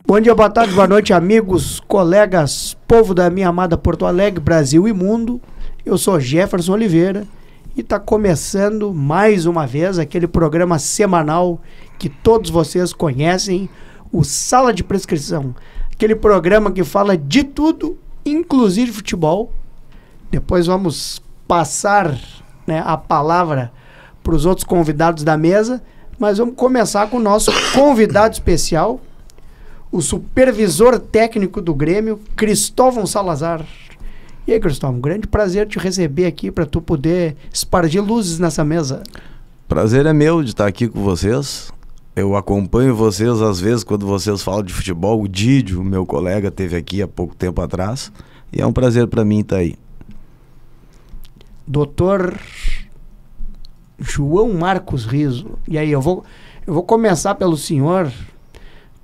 Bom dia, boa tarde, boa noite, amigos, colegas, povo da minha amada Porto Alegre, Brasil e mundo. Eu sou Jefferson Oliveira e está começando mais uma vez aquele programa semanal que todos vocês conhecem, o Sala de Prescrição. Aquele programa que fala de tudo, inclusive futebol. Depois vamos passar, né, a palavra para os outros convidados da mesa, mas vamos começar com o nosso convidado especial, o supervisor técnico do Grêmio, Cristóvão Salazar. E aí, Cristóvão, grande prazer te receber aqui para tu poder espargir luzes nessa mesa. Prazer é meu de estar aqui com vocês. Eu acompanho vocês às vezes quando vocês falam de futebol. O Didio, meu colega, esteve aqui há pouco tempo atrás e é um prazer para mim estar aí. Doutor João Marcos Riso. E aí, eu vou começar pelo senhor,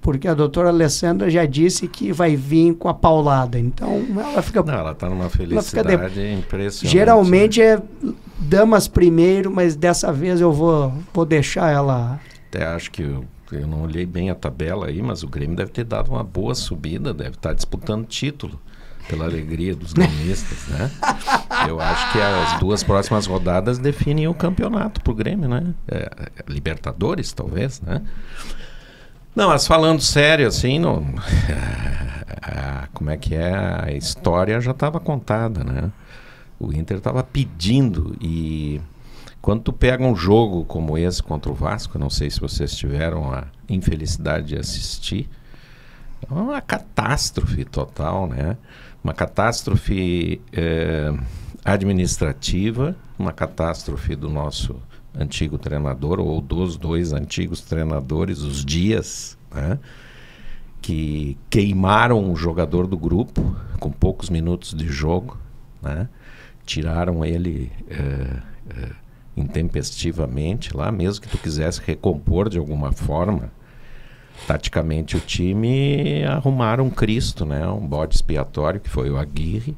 porque a doutora Alessandra já disse que vai vir com a paulada. Então, ela fica... Não, ela está numa felicidade impressionante. Geralmente é damas primeiro, mas dessa vez eu vou deixar ela... Até acho que eu não olhei bem a tabela aí, mas o Grêmio deve ter dado uma boa subida, deve estar disputando título, pela alegria dos gremistas, né? Eu acho que as duas próximas rodadas definem o campeonato pro Grêmio, né? Libertadores, talvez, né? Não, mas falando sério, assim, como é que é? A história já estava contada, né? O Inter estava pedindo e quando tu pega um jogo como esse contra o Vasco, eu não sei se vocês tiveram a infelicidade de assistir, é uma catástrofe total, né? Uma catástrofe administrativa, uma catástrofe do nosso antigo treinador, ou dos dois antigos treinadores, os Dias, né, que queimaram o jogador do grupo com poucos minutos de jogo, né, tiraram ele intempestivamente lá, mesmo que tu quisesse recompor de alguma forma taticamente o time, arrumaram um Cristo, né, um bode expiatório, que foi o Aguirre,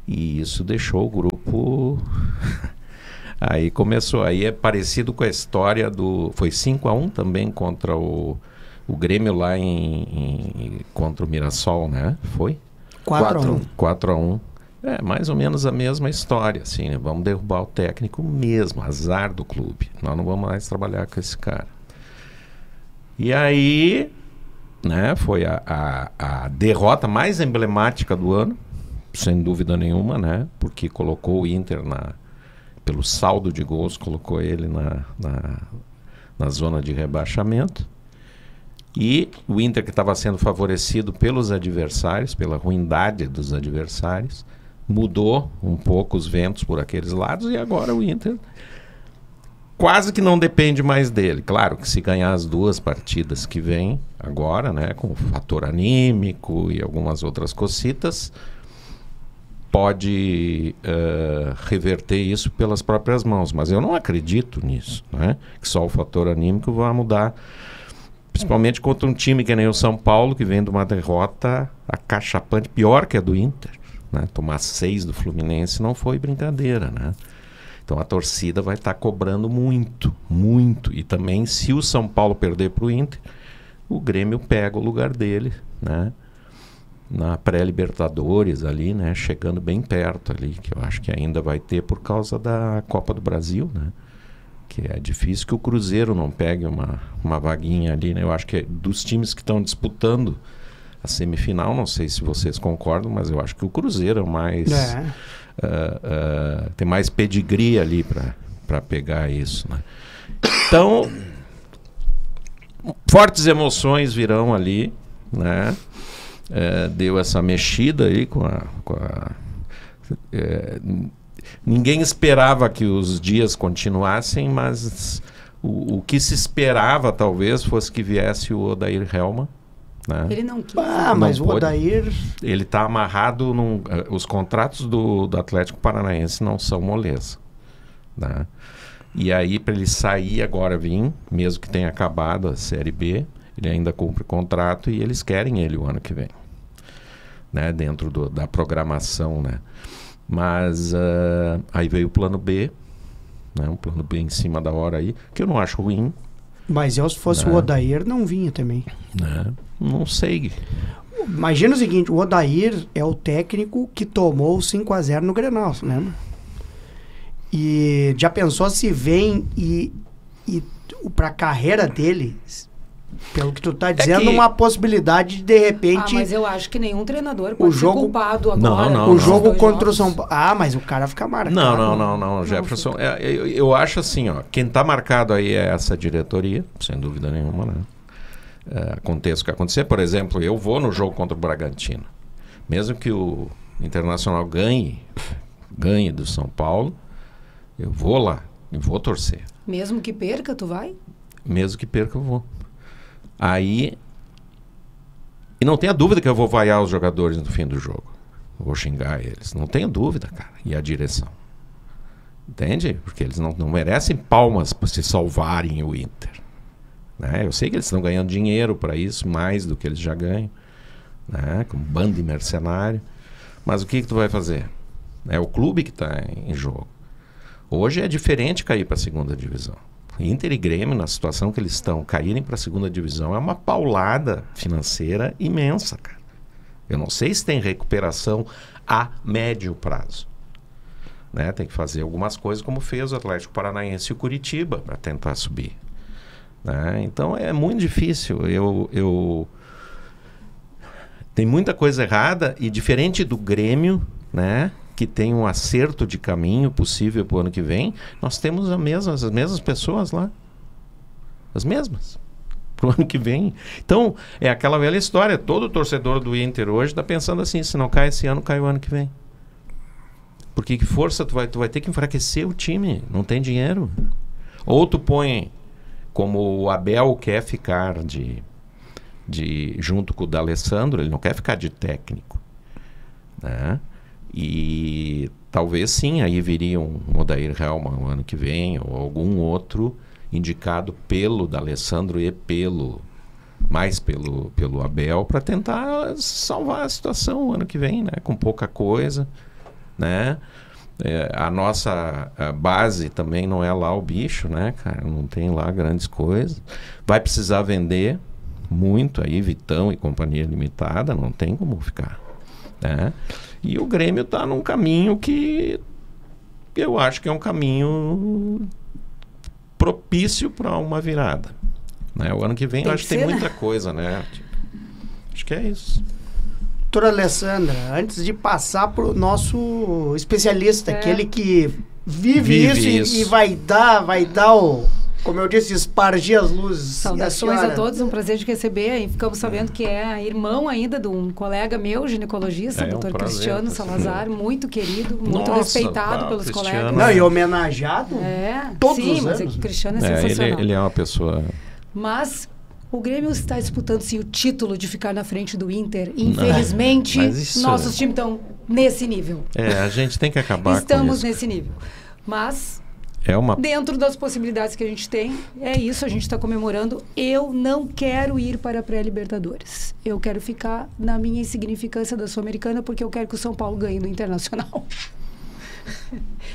e isso deixou o grupo... Aí começou, aí é parecido com a história do... Foi 5-1 também contra o Grêmio lá contra o Mirassol, né? Foi? 4-1. 4-1. É, mais ou menos a mesma história, assim, né? Vamos derrubar o técnico mesmo, azar do clube. Nós não vamos mais trabalhar com esse cara. E aí, né, foi a derrota mais emblemática do ano, sem dúvida nenhuma, né? Porque colocou o Inter pelo saldo de gols, colocou ele na zona de rebaixamento. E o Inter, que estava sendo favorecido pelos adversários, pela ruindade dos adversários, mudou um pouco os ventos por aqueles lados, e agora o Inter quase que não depende mais dele. Claro que se ganhar as duas partidas que vem agora, né, com o fator anímico e algumas outras cocitas, pode reverter isso pelas próprias mãos, mas eu não acredito nisso, né? Que só o fator anímico vai mudar, principalmente contra um time que nem o São Paulo, que vem de uma derrota acachapante, pior que a do Inter, né? Tomar 6 do Fluminense não foi brincadeira, né? Então a torcida vai estar cobrando muito, muito, e também se o São Paulo perder para o Inter, o Grêmio pega o lugar dele, né? Na pré-Libertadores ali, né, chegando bem perto ali, que eu acho que ainda vai ter por causa da Copa do Brasil, né, que é difícil que o Cruzeiro não pegue uma vaguinha ali, né, eu acho que dos times que estão disputando a semifinal, não sei se vocês concordam, mas eu acho que o Cruzeiro é o mais... tem mais pedigree ali para pegar isso, né. Então, fortes emoções virão ali, né. Deu essa mexida aí ninguém esperava que os Dias continuassem, mas o que se esperava talvez fosse que viesse o Odair Helman, né? Ele não quis. Mas o Odair... Ele está amarrado os contratos do Atlético Paranaense não são moleza, né? E aí, para ele sair agora, mesmo que tenha acabado a Série B, ele ainda cumpre o contrato e eles querem ele o ano que vem, né, dentro da programação, né? Mas aí veio o plano B, né? Um plano bem em cima da hora aí, que eu não acho ruim. Mas eu, se fosse o Odair, não vinha também. Né? Não sei. Imagina o seguinte, o Odair é o técnico que tomou 5-0 no Grenal, lembra? E já pensou se vem e pra carreira dele, pelo que tu tá dizendo, uma possibilidade de repente... mas eu acho que nenhum treinador pode ser culpado agora. Não, o jogo contra o São Paulo... mas o cara fica marcado. Não, Jefferson. Eu acho assim, ó, quem tá marcado aí é essa diretoria, sem dúvida nenhuma, né? Aconteça o que acontecer. Por exemplo, eu vou no jogo contra o Bragantino. Mesmo que o Internacional ganhe do São Paulo, eu vou lá e vou torcer. Mesmo que perca, tu vai? Mesmo que perca, eu vou. Aí... E não tenha dúvida que eu vou vaiar os jogadores no fim do jogo. Eu vou xingar eles. Não tenha dúvida, cara. E a direção. Entende? Porque eles não merecem palmas para se salvarem o Inter. Né? Eu sei que eles estão ganhando dinheiro para isso, mais do que eles já ganham. Né? Com um bando de mercenário. Mas o que tu vai fazer? É o clube que está em jogo. Hoje é diferente cair para a segunda divisão. Inter e Grêmio, na situação que eles estão, caírem para a segunda divisão é uma paulada financeira imensa, cara. Eu não sei se tem recuperação a médio prazo. Né? Tem que fazer algumas coisas como fez o Atlético Paranaense e o Curitiba para tentar subir. Né? Então é muito difícil. Tem muita coisa errada e diferente do Grêmio, né? Que tem um acerto de caminho possível para o ano que vem, nós temos as mesmas pessoas lá. As mesmas. Para o ano que vem. Então, é aquela velha história. Todo torcedor do Inter hoje está pensando assim, se não cai esse ano, cai o ano que vem. Porque que força tu vai ter que enfraquecer o time. Não tem dinheiro. Ou tu põe, como o Abel quer ficar junto com o D'Alessandro, ele não quer ficar de técnico. Né? E talvez sim, aí viria um Odair Helman no ano que vem, ou algum outro indicado pelo D'Alessandro e mais pelo Abel, para tentar salvar a situação o ano que vem, né? Com pouca coisa, né? A nossa base também não é lá o bicho, né, cara? Não tem lá grandes coisas. Vai precisar vender muito aí, Vitão e Companhia Limitada, não tem como ficar, né? E o Grêmio está num caminho que eu acho que é um caminho propício para uma virada. Né? O ano que vem eu acho que tem muita coisa, né? Acho que é isso. Doutora Alessandra, antes de passar para o nosso especialista, aquele que vive isso. E vai dar o... Como eu disse, espargir as luzes. Saudações a todos, um prazer de receber. E ficamos sabendo que é irmão ainda de um colega meu, ginecologista, doutor Cristiano Salazar, muito querido, muito respeitado pelos colegas. Não, e homenageado todos os anos. Mas o Cristiano é sensacional. Ele é uma pessoa... Mas o Grêmio está disputando-se o título de ficar na frente do Inter. Infelizmente, nossos times estão nesse nível. A gente tem que acabar Estamos nesse nível. Mas... dentro das possibilidades que a gente tem, é isso, a gente está comemorando. Eu não quero ir para a pré-Libertadores. Eu quero ficar na minha insignificância da Sul-Americana, porque eu quero que o São Paulo ganhe do Internacional.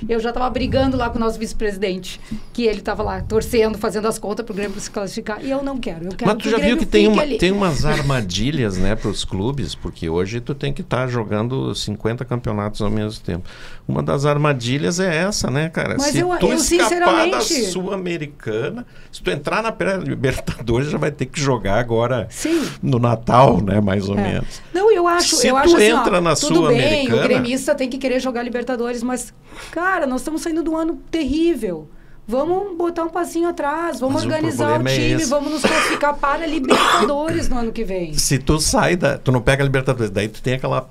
Eu já estava brigando lá com o nosso vice-presidente, que ele estava lá torcendo, fazendo as contas para o Grêmio para se classificar, e eu não quero. Eu quero. Mas tu já viu que tem umas armadilhas, né, para os clubes, porque hoje tu tem que estar jogando 50 campeonatos ao mesmo tempo. Uma das armadilhas é essa, né, cara? Mas se eu tu escapar da sinceramente... Sul-Americana, se tu entrar na pré-Libertadores, já vai ter que jogar agora Sim. no Natal, né, mais ou menos. Não, eu acho tu assim, entra na tudo bem, Sul-Americana... o gremista tem que querer jogar Libertadores, mas, cara, nós estamos saindo de um ano terrível. Vamos botar um passinho atrás, vamos organizar o time, vamos nos classificar para a Libertadores no ano que vem. Se tu sai tu não pega a Libertadores, daí tu tem aquela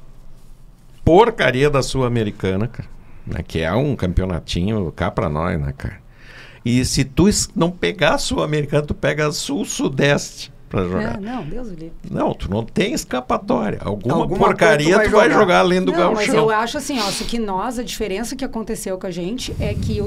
porcaria da Sul-Americana, cara, né, que é um campeonatinho cá pra nós, né, cara? E se tu não pegar a Sul-Americana, tu pega a Sul-Sudeste. pra jogar. Não, Deus do livre. Não, tu não tem escapatória. Alguma porcaria tu vai jogar além do gauchão. Mas eu acho assim, ó, que a diferença que aconteceu com a gente é que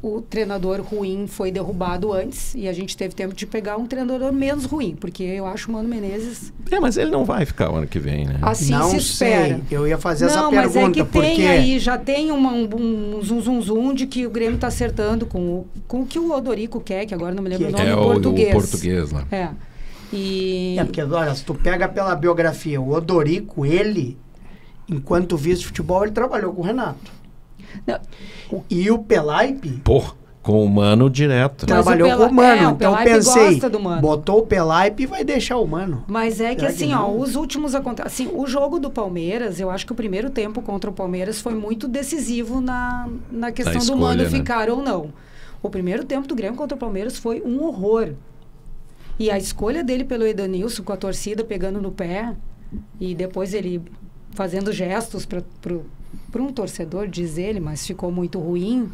o treinador ruim foi derrubado antes e a gente teve tempo de pegar um treinador menos ruim, porque eu acho o Mano Menezes... mas ele não vai ficar o ano que vem, né? Assim não se espera. Sei. Eu ia fazer essa pergunta, mas é que porque... tem aí, já tem um zum de que o Grêmio tá acertando com o que o Odorico quer, que agora não me lembro o nome, português. O português lá. Porque, olha, se tu pega pela biografia, o Odorico, ele, enquanto vice de futebol, ele trabalhou com o Renato. Não. E o Pelaipe... Com o Mano direto. Trabalhou com o Mano. Então eu pensei, Mano. botou o Pelaipe e vai deixar o Mano. Mas é que assim, os últimos assim, o jogo do Palmeiras, eu acho que o primeiro tempo contra o Palmeiras foi muito decisivo na questão do Mano ficar ou não. O primeiro tempo do Grêmio contra o Palmeiras foi um horror. E a escolha dele pelo Edenilson, com a torcida pegando no pé, e depois ele fazendo gestos para um torcedor, diz ele, mas ficou muito ruim.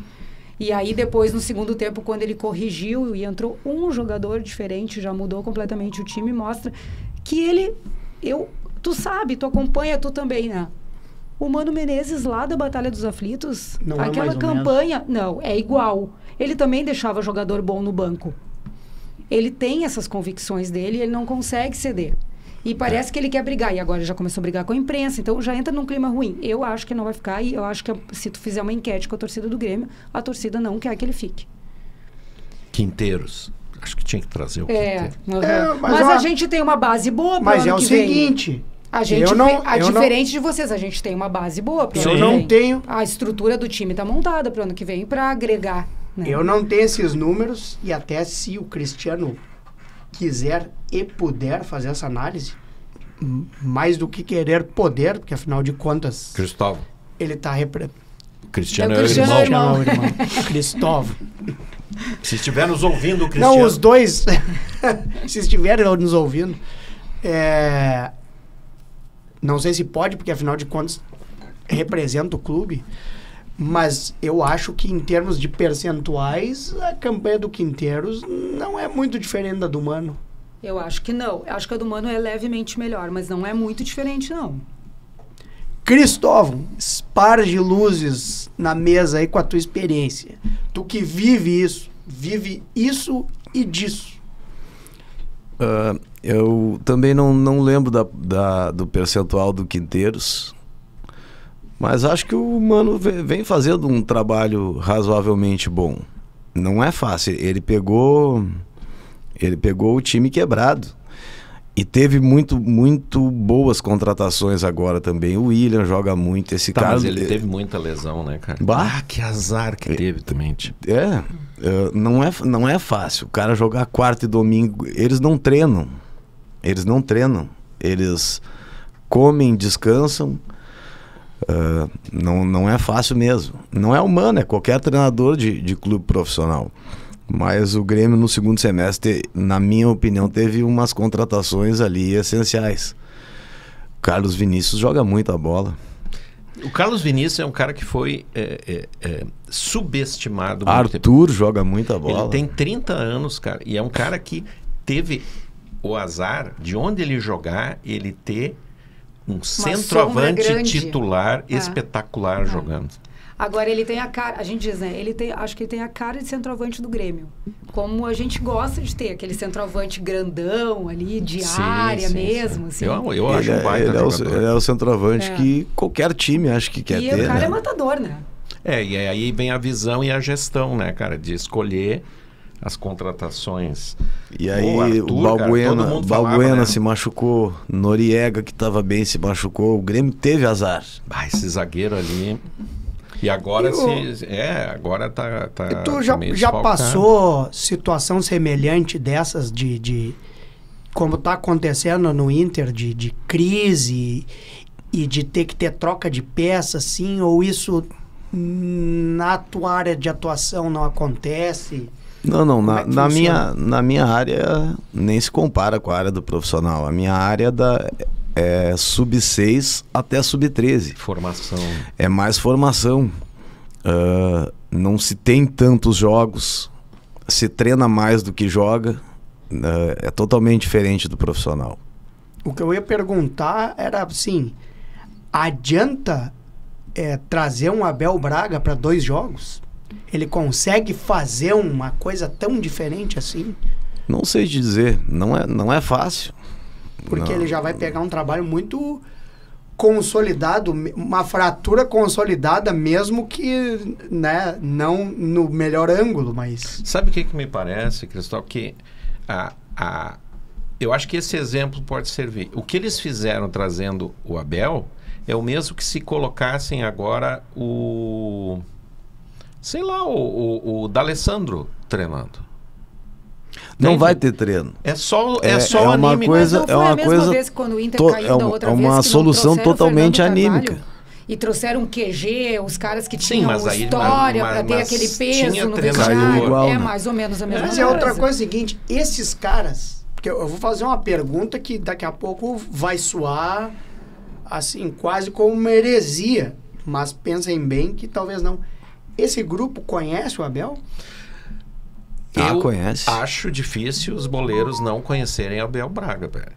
E aí depois, no segundo tempo, quando ele corrigiu e entrou um jogador diferente, já mudou completamente o time, mostra que ele... tu sabe, tu acompanha, tu também, né? O Mano Menezes lá da Batalha dos Aflitos, não aquela campanha... Não, é igual. Ele também deixava jogador bom no banco. Ele tem essas convicções dele e ele não consegue ceder. E parece que ele quer brigar. E agora já começou a brigar com a imprensa. Então já entra num clima ruim. Eu acho que não vai ficar. E eu acho que se tu fizer uma enquete com a torcida do Grêmio, a torcida não quer que ele fique. Quinteiros. Acho que tinha que trazer o Quinteiro. Mas a gente tem uma base boa para Mas é o seguinte... Diferente de vocês, a gente tem uma base boa para o ano que vem. Eu não tenho... A estrutura do time está montada para o ano que vem para agregar. Né? Eu não tenho esses números e até se o Cristiano quiser e puder fazer essa análise, mais do que querer poder, porque afinal de contas... Cristóvão. Ele está... Cristiano é o irmão. Cristóvão. Se estiver nos ouvindo, Cristiano... Não, os dois... se estiverem nos ouvindo... Não sei se pode, porque afinal de contas representa o clube, mas eu acho que em termos de percentuais, a campanha do Quinteiros não é muito diferente da do Mano. Eu acho que não. Eu acho que a do Mano é levemente melhor, mas não é muito diferente, não. Cristóvão, esparge luzes na mesa aí com a tua experiência. Tu que vive isso e disso. Eu também não lembro do percentual do Quinteiros, mas acho que o Mano vem fazendo um trabalho razoavelmente bom. Não é fácil. Ele pegou o time quebrado e teve muito boas contratações agora também. O William joga muito. Esse cara, mas ele teve muita lesão, né, cara? Que azar que teve também. Não é fácil. O cara jogar quarta e domingo, eles não treinam. Eles comem, descansam. Não é fácil mesmo. Não é humano, é qualquer treinador de clube profissional. Mas o Grêmio no segundo semestre, na minha opinião, teve umas contratações ali essenciais. O Carlos Vinícius joga muito a bola. O Carlos Vinícius é um cara que foi subestimado. Arthur joga muito a bola. Ele tem 30 anos, cara, e é um cara que teve o azar de onde ele jogar, ele ter um centroavante titular espetacular jogando. Agora ele tem a cara, a gente diz, né? Acho que ele tem a cara de centroavante do Grêmio. Como a gente gosta de ter, aquele centroavante grandão ali, de área mesmo. Assim. Eu acho um baita jogador. Ele é o centroavante que qualquer time acho que quer ter. E o cara é matador, né? E aí vem a visão e a gestão, né, cara? De escolher as contratações. E aí Arthur, o Balbuena se machucou, Noriega, que estava bem, se machucou. O Grêmio teve azar. Esse zagueiro ali... E agora agora tá tu já passou situação semelhante dessas de como tá acontecendo no Inter de crise e de ter que ter troca de peças, assim, ou isso na tua área de atuação não acontece? Não, na minha área nem se compara com a área do profissional. A minha área é sub-6 até sub-13. Formação. É mais formação. Não se tem tantos jogos. Se treina mais do que joga. É totalmente diferente do profissional. O que eu ia perguntar era assim, adianta trazer um Abel Braga para 2 jogos? Ele consegue fazer uma coisa tão diferente assim? Não sei te dizer, não é fácil. Porque ele já vai pegar um trabalho muito consolidado, uma fratura consolidada, mesmo que, né, não no melhor ângulo, mas... Sabe o que me parece, Cristóvão? Que eu acho que esse exemplo pode servir. O que eles fizeram trazendo o Abel é o mesmo que se colocassem agora o D'Alessandro treinando. Não vai ter treino. É só uma anímico. coisa, é uma coisa vez quando o Inter caiu da outra vez, uma solução totalmente anímica. E trouxeram um QG, os caras que tinham história para ter aquele peso no vestiário. Igual, né? Mais ou menos a mesma coisa. Mas outra coisa é o seguinte, esses caras, porque eu vou fazer uma pergunta que daqui a pouco vai soar assim, quase como uma heresia, mas pensem bem que talvez não. Esse grupo conhece o Abel? Conhece. Acho difícil os boleiros não conhecerem Abel Braga, velho.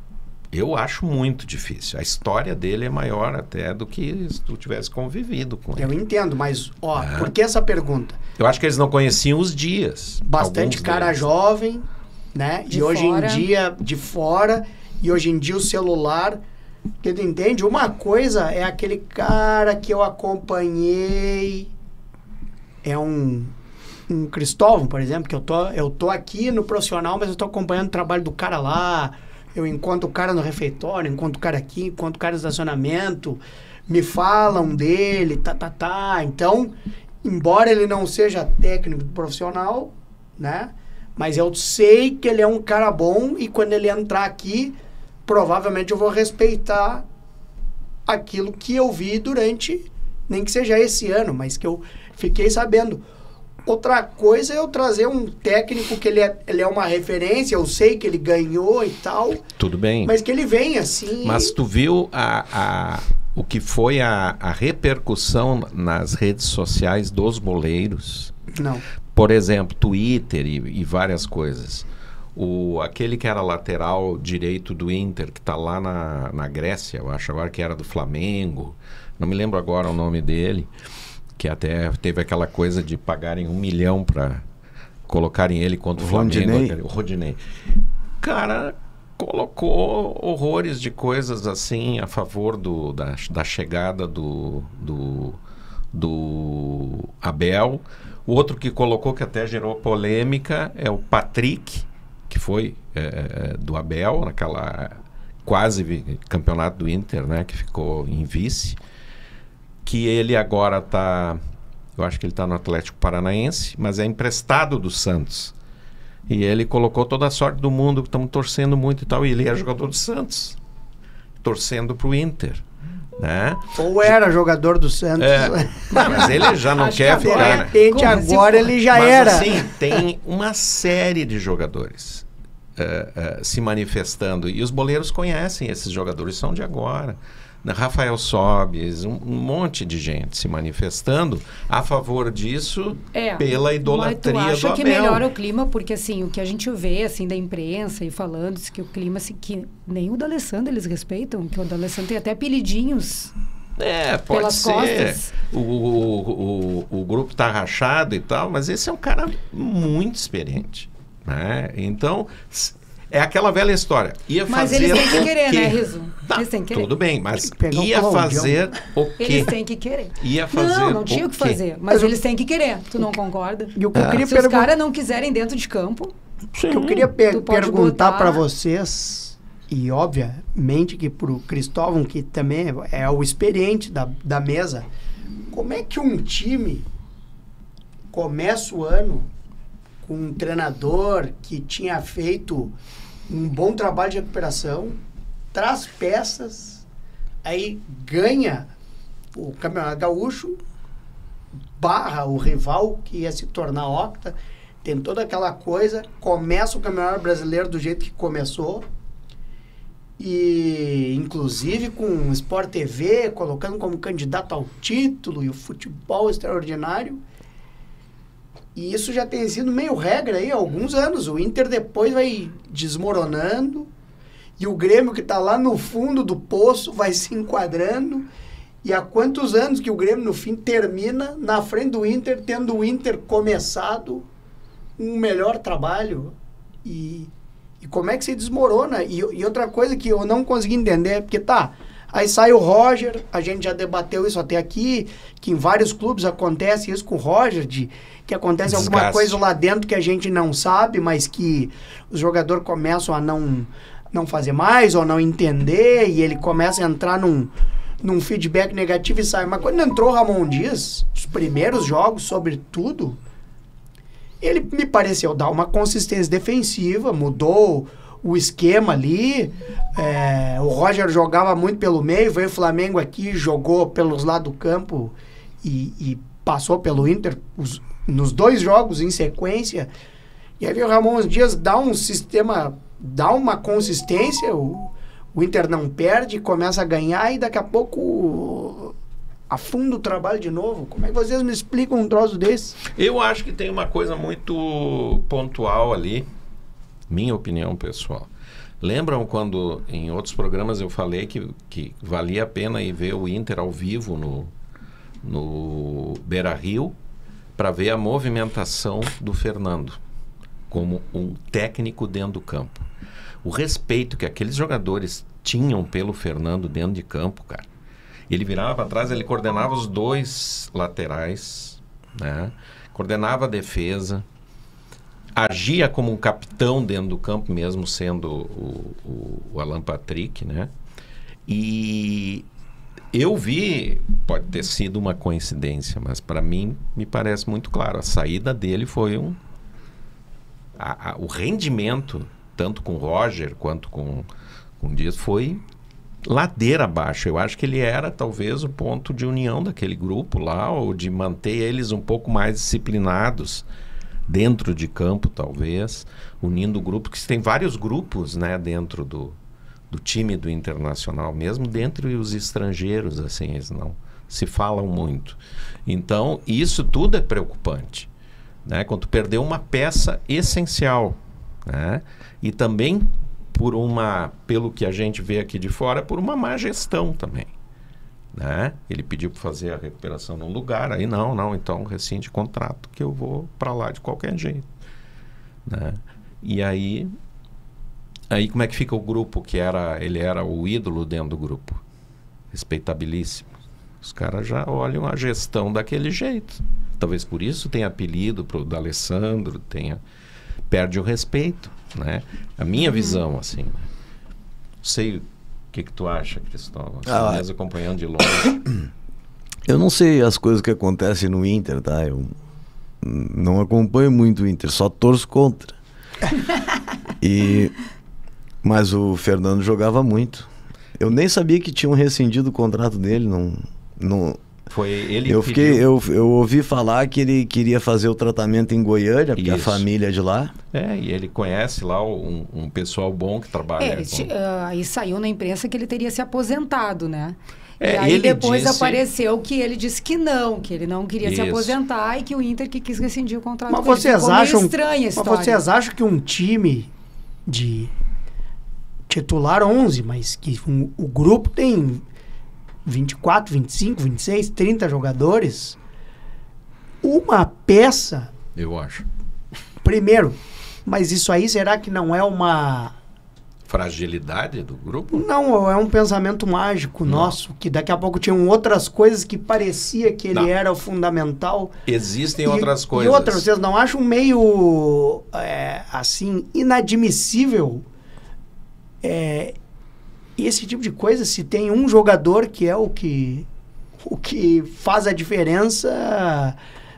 Eu acho muito difícil. A história dele é maior até do que se tu tivesse convivido com ele. Eu entendo, mas, por que essa pergunta? Eu acho que eles não conheciam os dias. Bastante cara jovem, né? E hoje em dia, de fora, e hoje em dia o celular... Porque tu entende? Uma coisa é aquele cara que eu acompanhei... É um Cristóvão, por exemplo, que eu tô aqui no profissional, mas eu tô acompanhando o trabalho do cara lá, eu encontro o cara no refeitório, encontro o cara aqui, encontro o cara no estacionamento, me falam dele, Então, embora ele não seja técnico profissional, né, mas eu sei que ele é um cara bom e quando ele entrar aqui, provavelmente eu vou respeitar aquilo que eu vi durante, nem que seja esse ano, mas que eu fiquei sabendo. Outra coisa é eu trazer um técnico que ele é uma referência, eu sei que ele ganhou e tal. Tudo bem. Mas que ele vem assim... Mas tu viu o que foi a repercussão nas redes sociais dos boleiros? Não. Por exemplo, Twitter e várias coisas. Aquele que era lateral direito do Inter, que está lá na Grécia, eu acho agora que era do Flamengo, não me lembro agora o nome dele... que até teve aquela coisa de pagarem 1 milhão para colocarem ele contra o Flamengo. O Rodinei. Cara, colocou horrores de coisas assim a favor da chegada do Abel. O outro que colocou, que até gerou polêmica, é o Patrick, que foi do Abel, naquela quase campeonato do Inter, né, que ficou em vice. Que ele agora está, eu acho que ele está no Atlético Paranaense, mas é emprestado do Santos. E ele colocou toda a sorte do mundo, estamos torcendo muito e tal, e ele é jogador do Santos, torcendo para o Inter, né? Ou era jogador do Santos. Mas ele já não quer ficar, de repente, agora ele já era. Assim, tem uma série de jogadores se manifestando, e os boleiros conhecem esses jogadores, são de agora. Rafael Sobes, um monte de gente se manifestando a favor disso pela idolatria do Abel. Mas tu acha que melhora o clima? Porque assim, o que a gente vê assim, da imprensa e falando que o clima, assim, que nem o D'Alessandro eles respeitam, que o D'Alessandro tem até apelidinhos. Pode pelas ser. Costas. O grupo está rachado e tal, mas esse é um cara muito experiente, né? Então... é aquela velha história. Mas eles têm que querer, né, Riso? Eles têm que querer. Tudo bem, mas ia fazer o quê? Eles têm que querer. Ia fazer não tinha o que fazer. Mas eles têm que querer. Tu não concorda? E o que eu queria Se os caras não quiserem dentro de campo... O que eu queria perguntar para vocês, e obviamente que pro Cristóvão, que também é o experiente da mesa, como é que um time começa o ano com um treinador que tinha feito um bom trabalho de recuperação, traz peças, aí ganha o Campeonato Gaúcho, barra o rival que ia se tornar octa, tem toda aquela coisa, começa o Campeonato Brasileiro do jeito que começou, e inclusive com o Sport TV colocando como candidato ao título e o futebol extraordinário. E isso já tem sido meio regra aí há alguns anos. O Inter depois vai desmoronando e o Grêmio que está lá no fundo do poço vai se enquadrando. E há quantos anos que o Grêmio, no fim, termina na frente do Inter, tendo o Inter começado um melhor trabalho. E como é que se desmorona? E outra coisa que eu não consegui entender, porque aí sai o Roger, a gente já debateu isso até aqui, que em vários clubes acontece isso com o Roger, que acontece alguma coisa lá dentro que a gente não sabe, mas que os jogadores começam a não fazer mais ou não entender, e ele começa a entrar num feedback negativo e sai. Mas quando entrou o Ramon Dias, os primeiros jogos, sobretudo, ele me pareceu dar uma consistência defensiva, mudou o esquema ali. O Roger jogava muito pelo meio, veio o Flamengo aqui, jogou pelos lados do campo e passou pelo Inter nos 2 jogos em sequência. E aí veio o Ramon Dias, dá um sistema, dá uma consistência, o Inter não perde, começa a ganhar e daqui a pouco afunda o trabalho de novo. Como é que vocês me explicam um troço desse? Eu acho que tem uma coisa muito pontual ali, minha opinião pessoal. Lembram quando em outros programas eu falei que valia a pena ir ver o Inter ao vivo no Beira-Rio para ver a movimentação do Fernando como um técnico dentro do campo. O respeito que aqueles jogadores tinham pelo Fernando dentro de campo, cara. Ele virava para trás, ele coordenava os 2 laterais, né? Coordenava a defesa, agia como um capitão dentro do campo, mesmo sendo o Alan Patrick, né? E eu vi, pode ter sido uma coincidência, mas para mim me parece muito claro, a saída dele foi o rendimento, tanto com o Roger quanto com o Dias, foi ladeira abaixo. Eu acho que ele era talvez o ponto de união daquele grupo lá, ou de manter eles um pouco mais disciplinados dentro de campo, talvez, unindo o grupo, que tem vários grupos, né, dentro do time do Internacional, mesmo dentre os estrangeiros, assim, eles não se falam muito. Então, isso tudo é preocupante, né, quando tu perdeu uma peça essencial, né, e também pelo que a gente vê aqui de fora, por uma má gestão também, né? Ele pediu para fazer a recuperação num lugar, aí não, então rescinde contrato que eu vou para lá de qualquer jeito, né? E aí como é que fica o grupo ele era o ídolo dentro do grupo, respeitabilíssimo. Os caras já olham a gestão daquele jeito, talvez por isso tenha apelido pro D'Alessandro, perde o respeito, né? A minha visão, assim, né? Sei o que tu acha, Cristóvão, mesmo acompanhando de longe. Eu não sei as coisas que acontecem no Inter, tá? Eu não acompanho muito o Inter, só torço contra. Mas o Fernando jogava muito. Eu nem sabia que tinham rescindido o contrato dele, não. Foi ele eu ouvi falar que ele queria fazer o tratamento em Goiânia, porque a família é de lá. E ele conhece lá um pessoal bom que trabalha. Aí saiu na imprensa que ele teria se aposentado, né? E É, aí ele depois disse- apareceu que ele disse que ele não queria se Isso. aposentar e que o Inter que quis rescindir o contrato Mas com ele. vocês Ficou meio acham, estranha a mas história. vocês acham que um time de titular 11, mas que o grupo tem 24, 25, 26, 30 jogadores, uma peça, Eu acho. primeiro, mas isso aí será que não é uma... Fragilidade do grupo? Não, é um pensamento mágico nosso, que daqui a pouco tinham outras coisas que parecia que ele Não. era o fundamental. Existem E- outras coisas. E outras, vocês não acham meio, assim, inadmissível esse tipo de coisa? Se tem um jogador que é o que faz a diferença,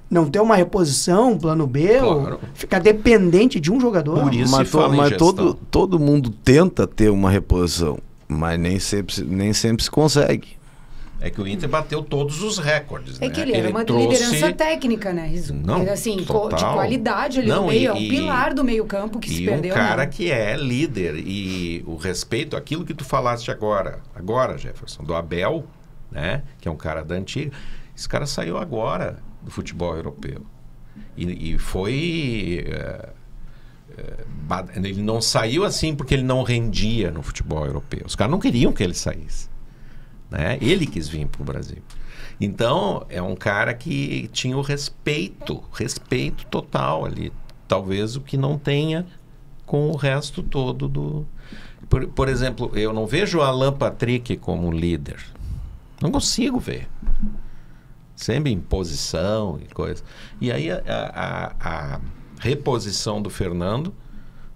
não ter uma reposição, um plano B, Claro. ou ficar dependente de um jogador? Por isso Mas, se fala em mas gestão. todo mundo tenta ter uma reposição, mas nem sempre se consegue. É que o Inter bateu todos os recordes, É né? que ele era uma trouxe- liderança técnica, né? Não, Ele, assim, de total. qualidade ali Não, no meio, e- é um pilar do meio campo que se E perdeu. um cara né? que é líder, e o respeito, aquilo que tu falaste agora, Jefferson, do Abel, né, que é um cara da antiga, esse cara saiu agora do futebol europeu. E foi... ele não saiu assim porque ele não rendia no futebol europeu. Os caras não queriam que ele saísse, né? Ele quis vir para o Brasil. Então, é um cara que tinha o respeito total ali. Talvez o que não tenha com o resto todo do... Por exemplo, eu não vejo o Alan Patrick como líder. Não consigo ver. Sempre em posição e coisa. E aí a reposição do Fernando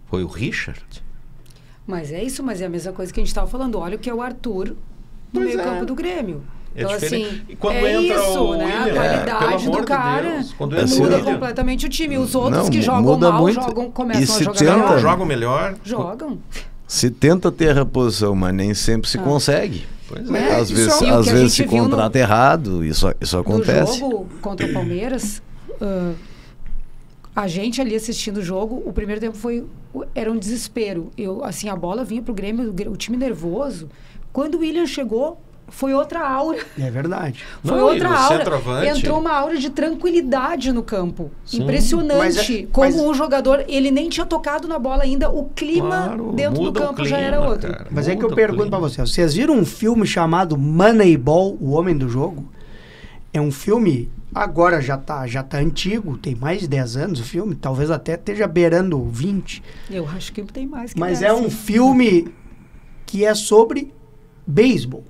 foi o Richard. Mas é isso, mas é a mesma coisa que a gente estava falando. Olha o que é o Arthur no meio-campo do Grêmio. É então, diferente. assim, E quando entra isso, o né? William, A qualidade pelo do amor cara de Deus, quando entra o muda William, completamente o time. Os outros não, que jogam muda mal, muito. começam a jogar tenta- melhor. jogam melhor. Jogam. Se tenta ter reposição, mas nem sempre se consegue. Pois É, é. Às isso vezes, é o às que a vezes gente se viu contrata errado, isso acontece. No jogo contra o Palmeiras, a gente ali assistindo o jogo, o primeiro tempo era um desespero. Assim, a bola vinha pro Grêmio, o time nervoso. Quando o William chegou, foi outra aura. É verdade. Foi Não, outra e no aura. centroavante? Entrou uma aura de tranquilidade no campo. Sim. Impressionante. Mas como o jogador, ele nem tinha tocado na bola ainda, o clima Claro, dentro do muda o campo já clima, era outro. cara. Mas é que Muda eu o pergunto clima. pra vocês viram um filme chamado Moneyball, O Homem do Jogo? É um filme, agora já tá antigo, tem mais de 10 anos o filme, talvez até esteja beirando 20. Eu acho que tem mais que Mas essa. é um filme que é sobre beisebol.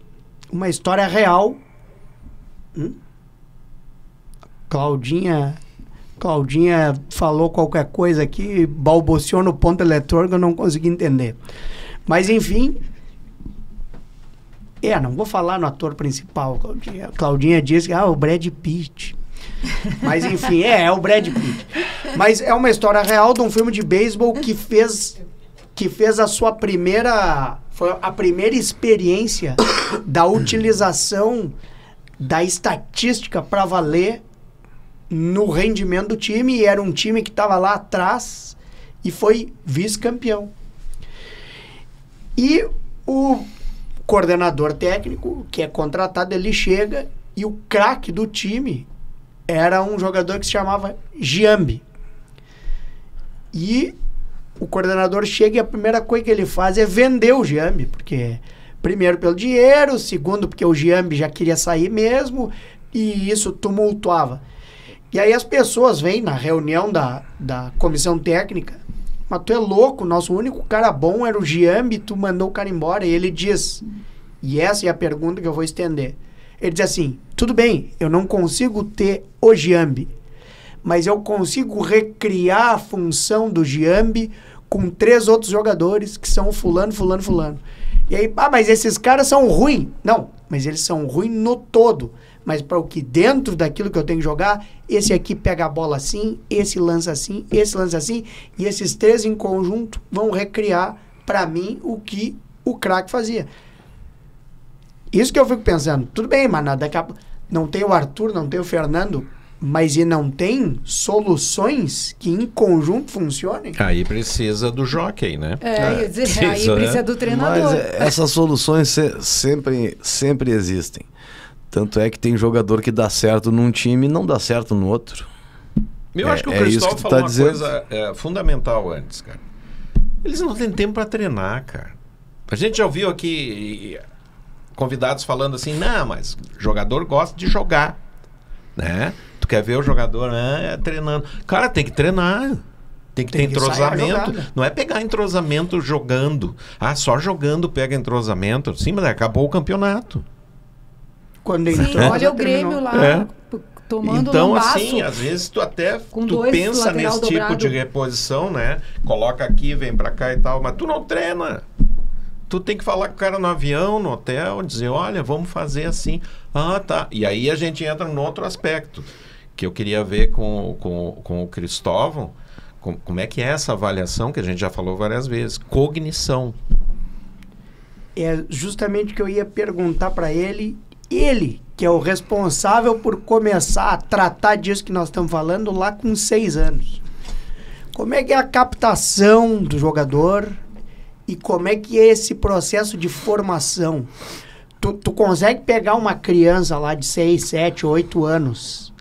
Uma história real. Claudinha falou qualquer coisa aqui, balbuciou no ponto eletrônico, eu não consegui entender. Mas, enfim... não vou falar no ator principal, Claudinha. Claudinha disse que o Brad Pitt. Mas, enfim, é o Brad Pitt. Mas é uma história real de um filme de beisebol que fez a sua primeira... Foi a primeira experiência da utilização da estatística para valer no rendimento do time. E era um time que estava lá atrás e foi vice-campeão. E o coordenador técnico, que é contratado, ele chega e o craque do time era um jogador que se chamava Giambi. E o coordenador chega e a primeira coisa que ele faz é vender o Giambi, porque primeiro pelo dinheiro, segundo porque o Giambi já queria sair mesmo, e isso tumultuava. E aí as pessoas vêm na reunião da comissão técnica, mas tu é louco, nosso único cara bom era o Giambi, tu mandou o cara embora. E ele diz, e essa é a pergunta que eu vou estender, ele diz assim, tudo bem, eu não consigo ter o Giambi, mas eu consigo recriar a função do Giambi com 3 outros jogadores que são fulano. E aí, mas esses caras são ruins. Não, mas eles são ruins no todo. Mas para o que dentro daquilo que eu tenho que jogar, esse aqui pega a bola assim, esse lança assim, e esses 3 em conjunto vão recriar para mim o que o craque fazia. Isso que eu fico pensando. Tudo bem, mas daqui a pouco não tem o Arthur, não tem o Fernando, mas e não tem soluções que em conjunto funcionem? Aí precisa do jockey, né? Aí precisa do treinador. Mas essas soluções sempre existem. Tanto é que tem jogador que dá certo num time e não dá certo no outro. Eu acho que o Cristóvão falou uma coisa fundamental antes, cara. Eles não têm tempo para treinar, cara. A gente já ouviu aqui convidados falando assim, não, mas jogador gosta de jogar, né? Tu quer ver o jogador treinando. Cara, tem que treinar. Tem que ter entrosamento. Não é pegar entrosamento jogando. Só jogando pega entrosamento. Sim, mas acabou o campeonato. Quando sim, olha o Grêmio lá tomando então, um assim, às vezes tu pensa nesse tipo de reposição, né? Coloca aqui, vem pra cá e tal, mas tu não treina. Tu tem que falar com o cara no avião, no hotel, dizer, olha, vamos fazer assim. Tá. E aí a gente entra num outro aspecto, que eu queria ver com o Cristóvão, como é que é essa avaliação, que a gente já falou várias vezes, cognição. É justamente o que eu ia perguntar para ele, que é o responsável por começar a tratar disso que nós estamos falando lá com 6 anos. Como é que é a captação do jogador e como é que é esse processo de formação? Tu consegue pegar uma criança lá de 6, 7, 8 anos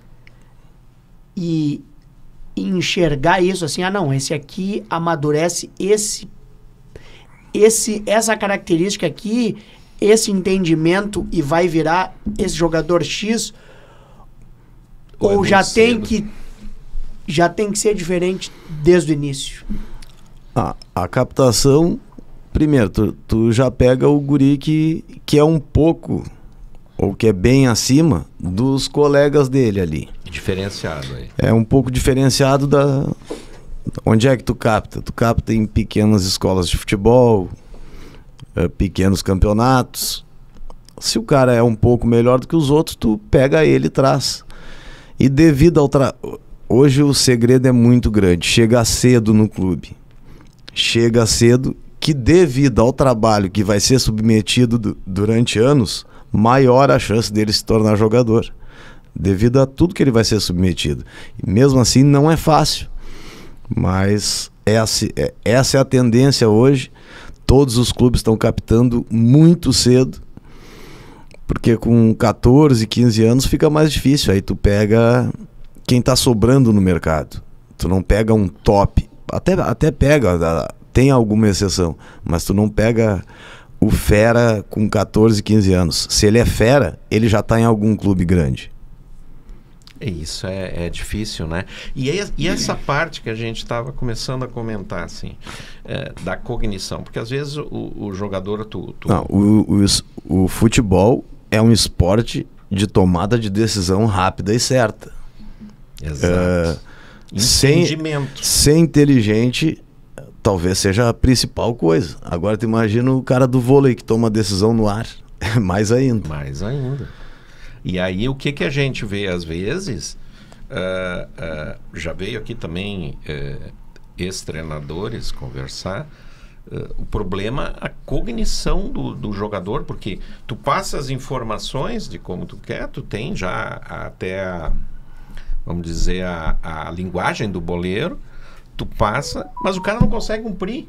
e enxergar isso assim, não, esse aqui amadurece essa característica aqui, esse entendimento e vai virar esse jogador X, ou já tem que ser diferente desde o início? A captação, primeiro, tu já pega o guri que é um pouco, ou que é bem acima dos colegas dele ali. Diferenciado aí. É um pouco diferenciado da... Onde é que tu capta? Tu capta em pequenas escolas de futebol, pequenos campeonatos. Se o cara é um pouco melhor do que os outros, tu pega ele e traz. E devido ao... Hoje o segredo é muito grande. Chega cedo no clube. Chega cedo, que devido ao trabalho que vai ser submetido durante anos, maior a chance dele se tornar jogador. Devido a tudo que ele vai ser submetido. E mesmo assim não é fácil. Mas essa é a tendência hoje. Todos os clubes estão captando muito cedo, porque com 14, 15 anos fica mais difícil. Aí tu pega quem está sobrando no mercado. Tu não pega um top. Até pega, tem alguma exceção, mas tu não pega o fera com 14, 15 anos. Se ele é fera, ele já está em algum clube grande. Isso é difícil, né? E essa parte que a gente estava começando a comentar, assim, da cognição, porque às vezes o jogador... Não, o futebol é um esporte de tomada de decisão rápida e certa. Exato. Entendimento. Ser inteligente talvez seja a principal coisa. Agora tu imagina o cara do vôlei que toma decisão no ar. Mais ainda. Mais ainda. E aí o que a gente vê às vezes, já veio aqui também ex-treinadores conversar, o problema, a cognição do jogador, porque tu passa as informações de como tu quer, tu tem já até vamos dizer, a linguagem do boleiro, tu passa, mas o cara não consegue cumprir.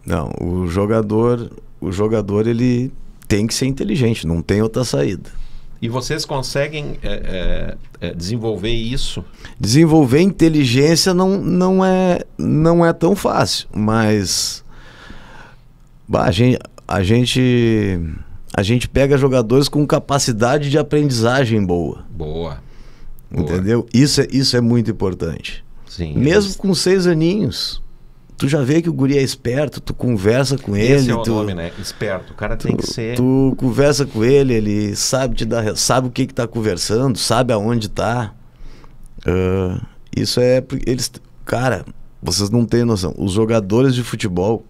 Não, o jogador ele tem que ser inteligente, não tem outra saída. E vocês conseguem desenvolver isso? Desenvolver inteligência não é tão fácil, mas a gente pega jogadores com capacidade de aprendizagem boa. Boa. Entendeu? Isso é muito importante. Sim, mesmo com 6 aninhos. Tu já vê que o guri é esperto, tu conversa com ele. Esse é o nome, né? Esperto. O cara tem que ser... Tu conversa com ele, ele sabe sabe o que tá conversando, sabe aonde tá. Isso é... Cara, vocês não têm noção. Os jogadores de futebol,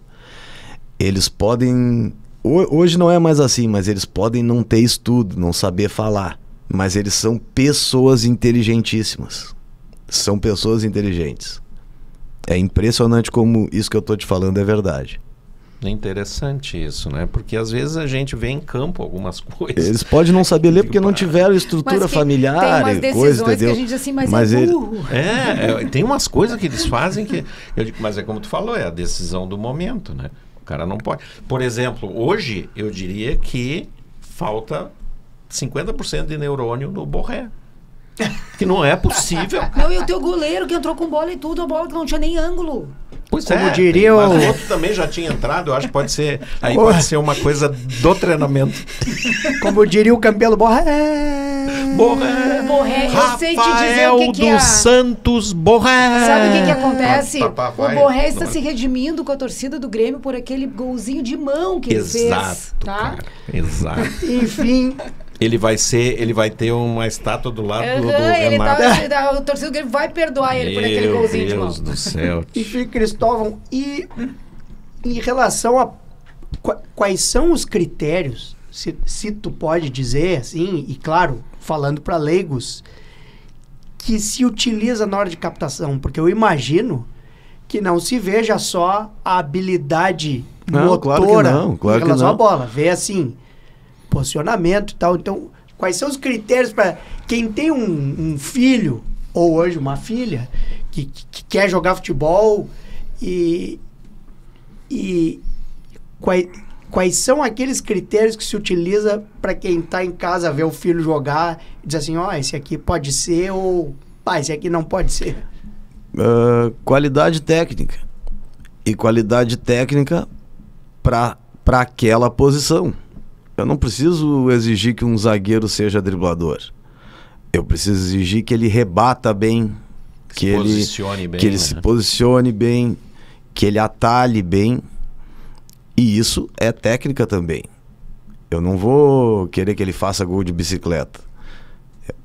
eles podem... Hoje não é mais assim, mas eles podem não ter estudo, não saber falar. Mas eles são pessoas inteligentíssimas. São pessoas inteligentes. É impressionante como isso que eu tô te falando é verdade. É interessante isso, né? Porque às vezes a gente vê em campo algumas coisas. Eles podem não saber ler porque não tiveram estrutura familiar e coisa, entendeu? Que a gente diz assim, mas é burro. Tem umas coisas que eles fazem que... Eu digo, mas é como tu falou, é a decisão do momento, né? O cara não pode... Por exemplo, hoje eu diria que falta 50% de neurônio no Borré. Que não é possível. Não, e o teu goleiro que entrou com bola e tudo, a bola que não tinha nem ângulo. Pois como diria mas o outro também já tinha entrado, eu acho que pode ser. Aí pode ser uma coisa do treinamento. Como diria o Campelo, Borré, eu sei te dizer o que é. Dos Santos Borré. Sabe o que acontece? O Borré está se redimindo com a torcida do Grêmio por aquele golzinho de mão que ele fez. Tá? Cara, exato. Enfim. Ele vai ter uma estátua do lado do Renato. O torcedor do Grêmio vai perdoar ele por aquele golzinho de mão. Meu Deus do céu. Enfim, Cristóvão, e em relação a quais são os critérios, se tu pode dizer assim, e claro, falando para leigos, que se utiliza na hora de captação? Porque eu imagino que não se veja só a habilidade motora em relação à bola. Vê assim... posicionamento e tal. Então, quais são os critérios para quem tem um filho, ou hoje uma filha, que quer jogar futebol e quais são aqueles critérios que se utiliza para quem está em casa ver o filho jogar e dizer assim, esse aqui pode ser ou Esse aqui não pode ser. Qualidade técnica. E qualidade técnica para aquela posição. Eu não preciso exigir que um zagueiro seja driblador. Eu preciso exigir que ele rebata bem, que ele se posicione bem, que ele atalhe bem. E isso é técnica também. Eu não vou querer que ele faça gol de bicicleta.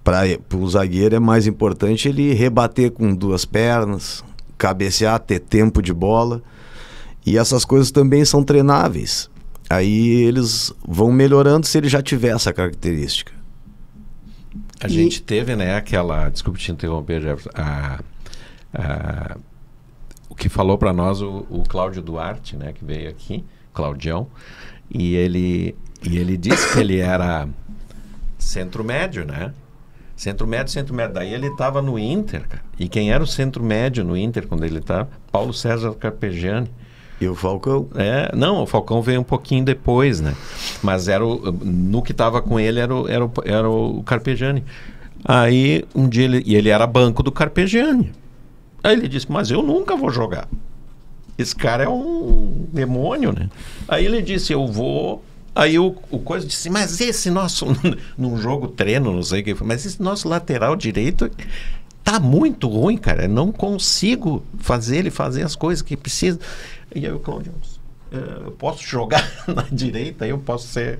Para o zagueiro é mais importante ele rebater com 2 pernas, cabecear, ter tempo de bola. E essas coisas também são treináveis. Aí eles vão melhorando se ele já tiver essa característica. A gente teve, né, aquela... Desculpe te interromper, Jefferson. O que falou para nós o Cláudio Duarte, né, que veio aqui, Claudião, e ele disse que ele era centro-médio, né? Centro-médio. Daí ele estava no Inter, cara. E quem era o centro-médio no Inter quando ele estava? Paulo César Carpegiani. E o Falcão? Não, o Falcão veio um pouquinho depois, né? Mas no que estava com ele era o Carpegiani. Aí um dia ele era banco do Carpegiani. Aí ele disse, mas eu nunca vou jogar. Esse cara é um demônio, né? Aí ele disse, eu vou... Aí o Coisa disse, mas esse nosso... num jogo treino, não sei o que foi, mas esse nosso lateral direito tá muito ruim, cara. Eu não consigo fazer ele fazer as coisas que precisa. E aí o Cláudio, eu posso jogar na direita, eu posso ser...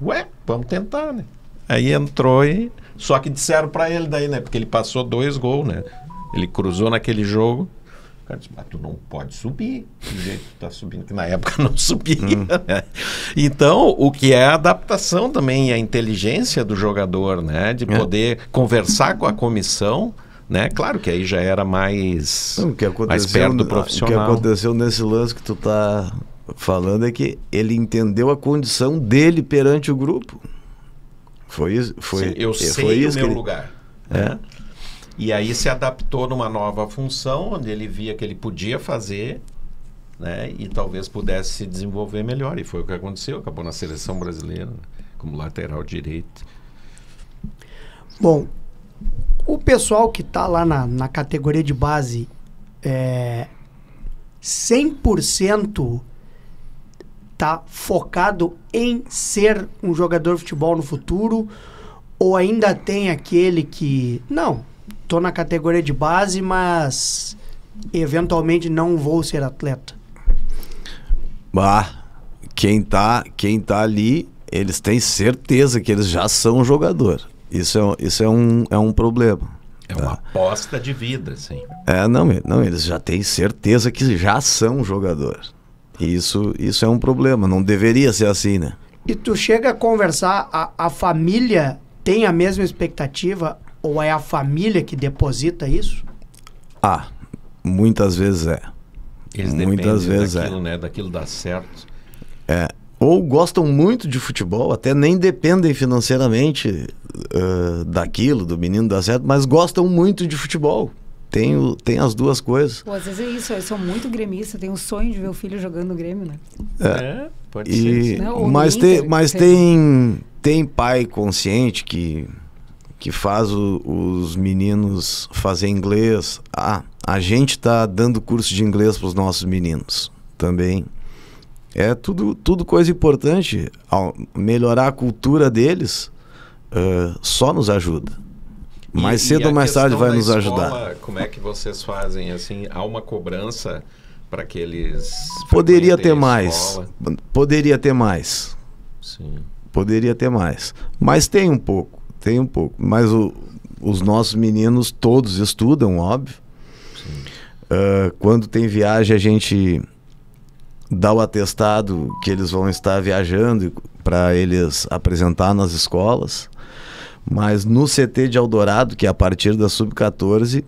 Ué, vamos tentar, né? Aí entrou e... Só que disseram pra ele daí, né? Porque ele passou 2 gols, né? Ele cruzou naquele jogo. O cara disse, mas tu não pode subir do jeito que tá subindo, que na época não subia. Né? Então, o que é a adaptação também e a inteligência do jogador, né? De poder conversar com a comissão, né? Claro que aí já era mais perto do profissional. O que aconteceu nesse lance que tu tá falando é que ele entendeu a condição dele perante o grupo. Foi isso. Sim, eu sei o meu lugar. Né? E aí se adaptou numa nova função, onde ele via que ele podia fazer, né? E talvez pudesse se desenvolver melhor. E foi o que aconteceu. Acabou na seleção brasileira, né? Como lateral direito. Bom, o pessoal que está lá na categoria de base, 100% está focado em ser um jogador de futebol no futuro, ou ainda tem aquele que, não, estou na categoria de base, mas eventualmente não vou ser atleta? Quem tá ali, eles têm certeza que eles já são jogador. Isso é um problema. É uma aposta de vida, sim. Não, eles já têm certeza que já são jogador. Isso é um problema, não deveria ser assim, né? E tu chega a conversar, a família tem a mesma expectativa, ou é a família que deposita isso? Muitas vezes é. Eles muitas vezes daquilo, né? Daquilo dar certo. Ou gostam muito de futebol, até nem dependem financeiramente daquilo, do menino dar certo, mas gostam muito de futebol. Tem as duas coisas. Às vezes é isso, eu sou muito gremista, tenho um sonho de ver o filho jogando no Grêmio, né? Pode ser. Né? Mas tem pai consciente que faz os meninos fazer inglês. A gente está dando curso de inglês para os nossos meninos também. É tudo coisa importante. Melhorar a cultura deles só nos ajuda. Mais cedo ou mais tarde vai nos ajudar. Como é que vocês fazem? Assim, há uma cobrança para que eles... Poderia ter mais. Poderia ter mais. Sim. Poderia ter mais. Mas tem um pouco. Mas os nossos meninos todos estudam, óbvio. Quando tem viagem, a gente dá o atestado que eles vão estar viajando para eles apresentar nas escolas. Mas no CT de Eldorado, que é a partir da Sub-14,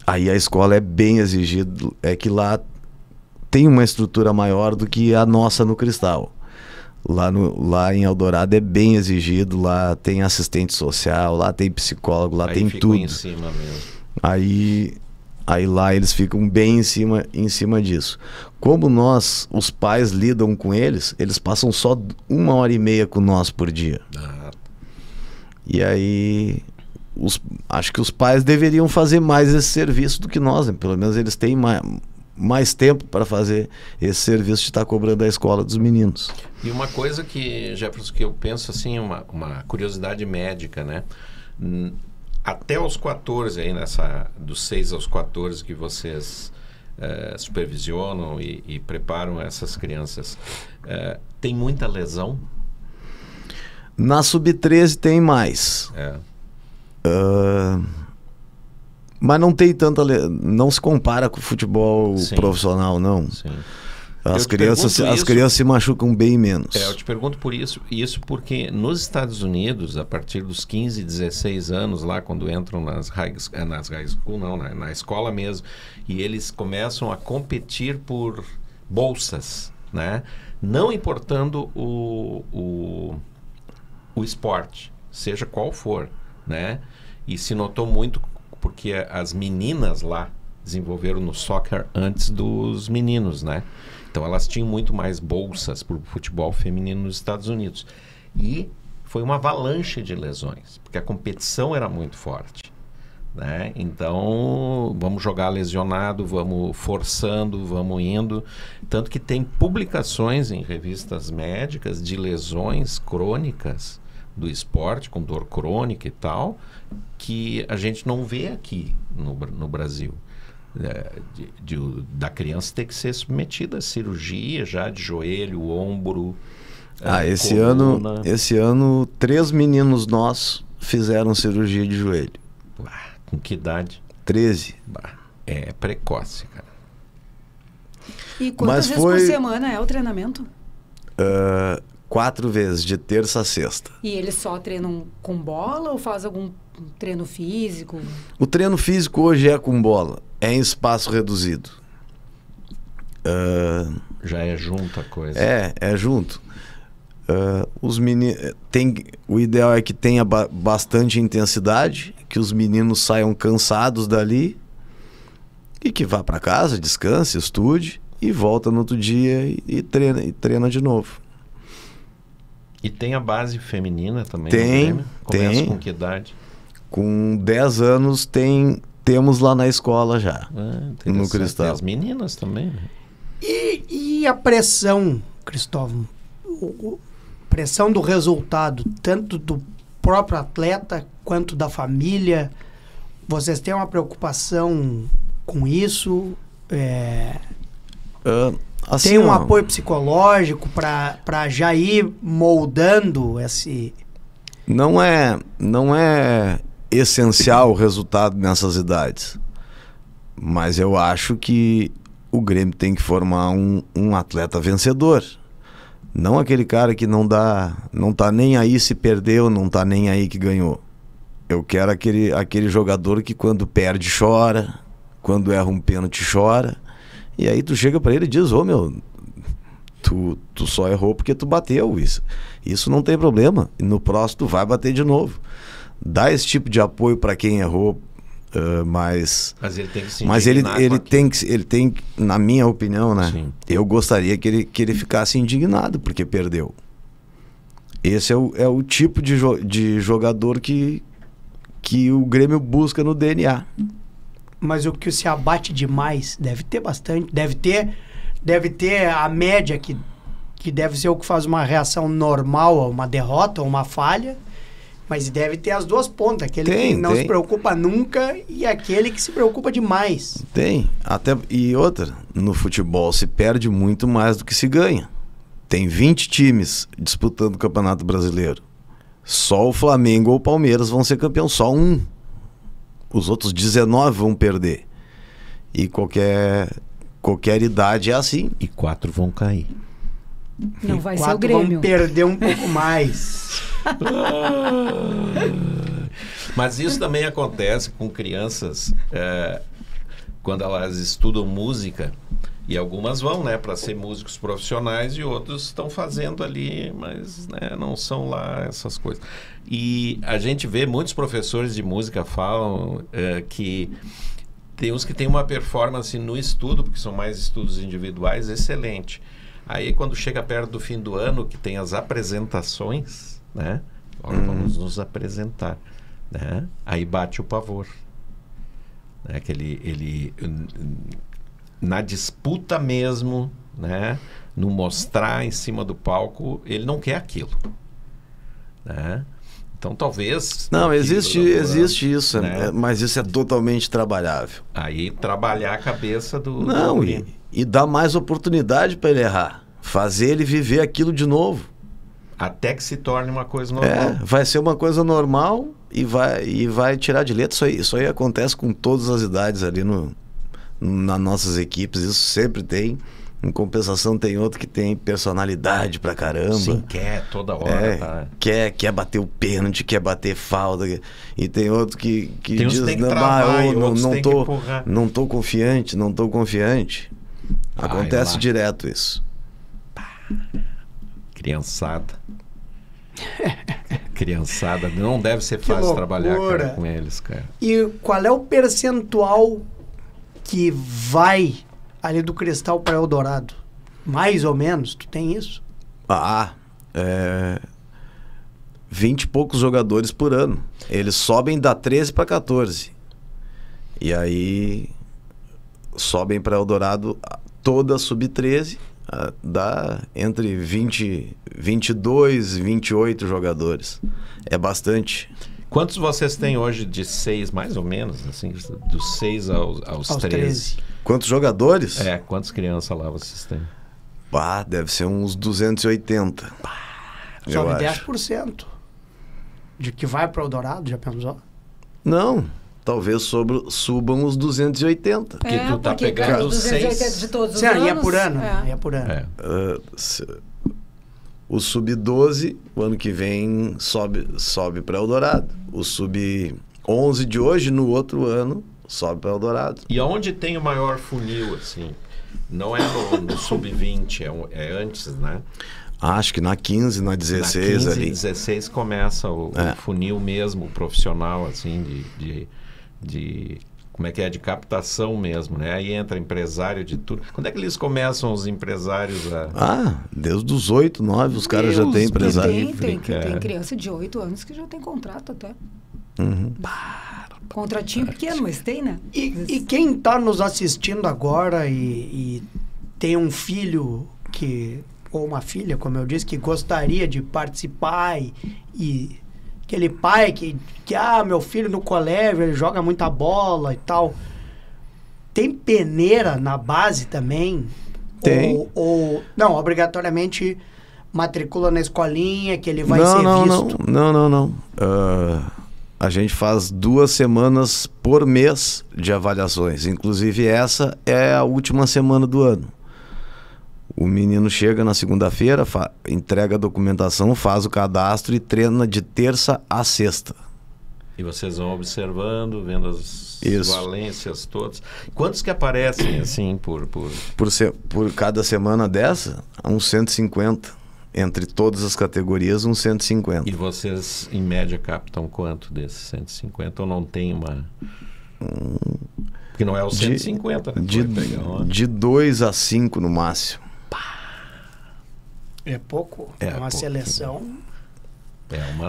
aí a escola é bem exigida. É que lá tem uma estrutura maior do que a nossa no Cristal. Lá em Eldorado é bem exigido, lá tem assistente social, lá tem psicólogo, lá aí tem tudo. Em cima mesmo. Aí lá eles ficam bem em cima disso. Como os pais lidam com eles passam só 1h30 com nós por dia. E aí acho que os pais deveriam fazer mais esse serviço do que nós, né? Pelo menos eles têm mais tempo para fazer esse serviço de estar cobrando a escola dos meninos. E uma coisa que, Jefferson, que eu penso assim, uma curiosidade médica, né? Até os 14, aí dos 6 aos 14 que vocês supervisionam e preparam essas crianças, tem muita lesão? Na Sub-13 tem mais. Mas não tem tanta... Não se compara com o futebol profissional, não. Sim. As crianças se machucam bem menos. Eu te pergunto por isso porque nos Estados Unidos, a partir dos 15, 16 anos, lá quando entram na escola mesmo, e eles começam a competir por bolsas, né? Não importando o esporte, seja qual for, né? E se notou muito porque as meninas lá desenvolveram no soccer antes dos meninos, né? Então elas tinham muito mais bolsas para o futebol feminino nos Estados Unidos. E foi uma avalanche de lesões, porque a competição era muito forte, né? Então vamos jogar lesionado, vamos forçando, vamos indo. Tanto que tem publicações em revistas médicas de lesões crônicas do esporte, com dor crônica e tal, que a gente não vê aqui no Brasil. Da criança ter que ser submetida a cirurgia já de joelho, ombro, esse ano 3 meninos nossos fizeram cirurgia de joelho. Com que idade? 13. É precoce, cara. E quantas vezes por semana é o treinamento? 4 vezes, de terça a sexta. E eles só treinam com bola ou faz algum treino físico? O treino físico hoje é com bola, é em espaço reduzido. Já é junto a coisa. É junto. Os meninos o ideal é que tenha bastante intensidade, que os meninos saiam cansados dali e que vá para casa, descanse, estude e volta no outro dia e treina de novo. E tem a base feminina também? Tem. Começa com que idade? Com 10 anos temos lá na escola já, no Cristal. Tem as meninas também, né? E a pressão, Cristóvão? Pressão do resultado, tanto do próprio atleta quanto da família. Vocês têm uma preocupação com isso? Assim, tem um apoio psicológico para já ir moldando esse... Não é essencial o resultado nessas idades, mas eu acho que o Grêmio tem que formar um atleta vencedor, não aquele cara que não tá nem aí se perdeu, não tá nem aí que ganhou. Eu quero aquele jogador que quando perde chora, quando erra um pênalti chora, e aí tu chega para ele e diz: tu só errou porque tu bateu. Isso não tem problema, e no próximo tu vai bater de novo. Dá esse tipo de apoio para quem errou, mas ele tem que se ele tem, na minha opinião, né? Sim. Eu gostaria que ele ficasse indignado porque perdeu. Esse é o tipo de jogador que o Grêmio busca no DNA. Mas o que se abate demais deve ter bastante, deve ter a média que deve ser o que faz uma reação normal a uma derrota ou uma falha, mas deve ter as duas pontas, aquele que não se preocupa nunca e aquele que se preocupa demais. E outra, no futebol se perde muito mais do que se ganha. Tem 20 times disputando o Campeonato Brasileiro. Só o Flamengo ou o Palmeiras vão ser campeão, só um. Os outros 19 vão perder. E qualquer idade é assim. E 4 vão cair. Não vai ser o Grêmio. Vão perder um pouco mais. Mas isso também acontece com crianças quando elas estudam música. E algumas vão, né, para ser músicos profissionais, e outros estão fazendo ali, mas, né, não são lá essas coisas. E a gente vê, muitos professores de música falam que tem uns que têm uma performance no estudo, porque são mais estudos individuais, excelente. Aí quando chega perto do fim do ano, que tem as apresentações, né, vamos nos apresentar. né? Aí bate o pavor. Né? Que ele na disputa mesmo, né? No mostrar em cima do palco, ele não quer aquilo. Né? Então talvez... Não, existe isso, né? Mas isso é totalmente trabalhável. Aí trabalhar a cabeça do... Não, e dar mais oportunidade para ele errar. Fazer ele viver aquilo de novo. Até que se torne uma coisa normal. Vai ser uma coisa normal e vai tirar de letra. Isso aí acontece com todas as idades ali nas nossas equipes. Isso sempre tem. Em compensação, tem outro que tem personalidade pra caramba. Sim, quer toda hora. Tá? Quer bater o pênalti, quer bater falta. E tem outro que diz, não tô confiante. Acontece direto isso. Criançada. Não deve ser fácil trabalhar, cara, com eles, cara. E qual é o percentual que vai ali do Cristal para Eldorado? Mais ou menos, tu tem isso? 20 e poucos jogadores por ano. Eles sobem da 13 para 14. E aí sobem para Eldorado toda a sub-13, dá entre 22 e 28 jogadores. É bastante. Quantos vocês têm hoje de 6, mais ou menos, assim, dos 6 aos 13? Quantos jogadores? Quantas crianças lá vocês têm? Deve ser uns 280. Sobe 10% de que vai para o Eldorado, já pensou? Não, talvez subam os 280. Porque tu tá pegando os 6 de todos os anos. Ia por ano. Ia por ano. O sub-12, o ano que vem, sobe para Eldorado. O sub-11 de hoje, no outro ano, sobe para Eldorado. E aonde tem o maior funil, assim? Não é no sub-20, é antes, né? Acho que na 15, na 16 na 15, ali. 16 começa o funil mesmo, o profissional, assim, de como é que é? De captação mesmo, né? Aí entra empresário de tudo. Quando é que eles começam, os empresários desde os 8, 9, os caras já têm empresário. Tem criança de 8 anos que já tem contrato até. Contratinho pequeno, mas tem, né? E quem está nos assistindo agora e tem um filho ou uma filha, como eu disse, que gostaria de participar e aquele pai que meu filho no colégio, ele joga muita bola e tal. Tem peneira na base também? Tem. Ou não, obrigatoriamente matricula na escolinha, que ele vai ser visto? Não. A gente faz 2 semanas por mês de avaliações. Inclusive, essa é a última semana do ano. O menino chega na segunda-feira, entrega a documentação, faz o cadastro e treina de terça a sexta. E vocês vão observando, vendo as valências todas. Quantos que aparecem, assim, por cada semana dessa? Uns 150. Entre todas as categorias, uns 150. E vocês, em média, captam quanto desses 150? Ou não tem uma... Porque não é o 150, né? De 2 a 5 no máximo. É pouco. Uma seleção.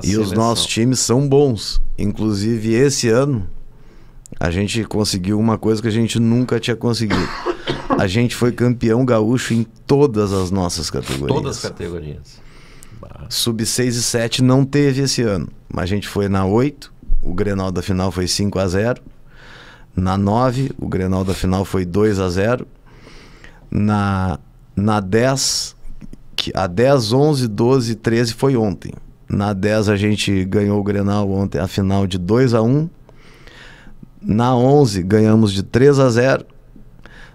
E os nossos times são bons. Inclusive, esse ano, a gente conseguiu uma coisa que a gente nunca tinha conseguido. A gente foi campeão gaúcho em todas as nossas categorias. Todas as categorias. Sub-6 e 7 não teve esse ano. Mas a gente foi na 8, o Grenal da final foi 5-0. Na 9, o Grenal da final foi 2-0. Na 10, a 10, 11, 12 e 13 foi ontem. Na 10 a gente ganhou o Grenal ontem, a final de 2-1. Na 11 ganhamos de 3-0.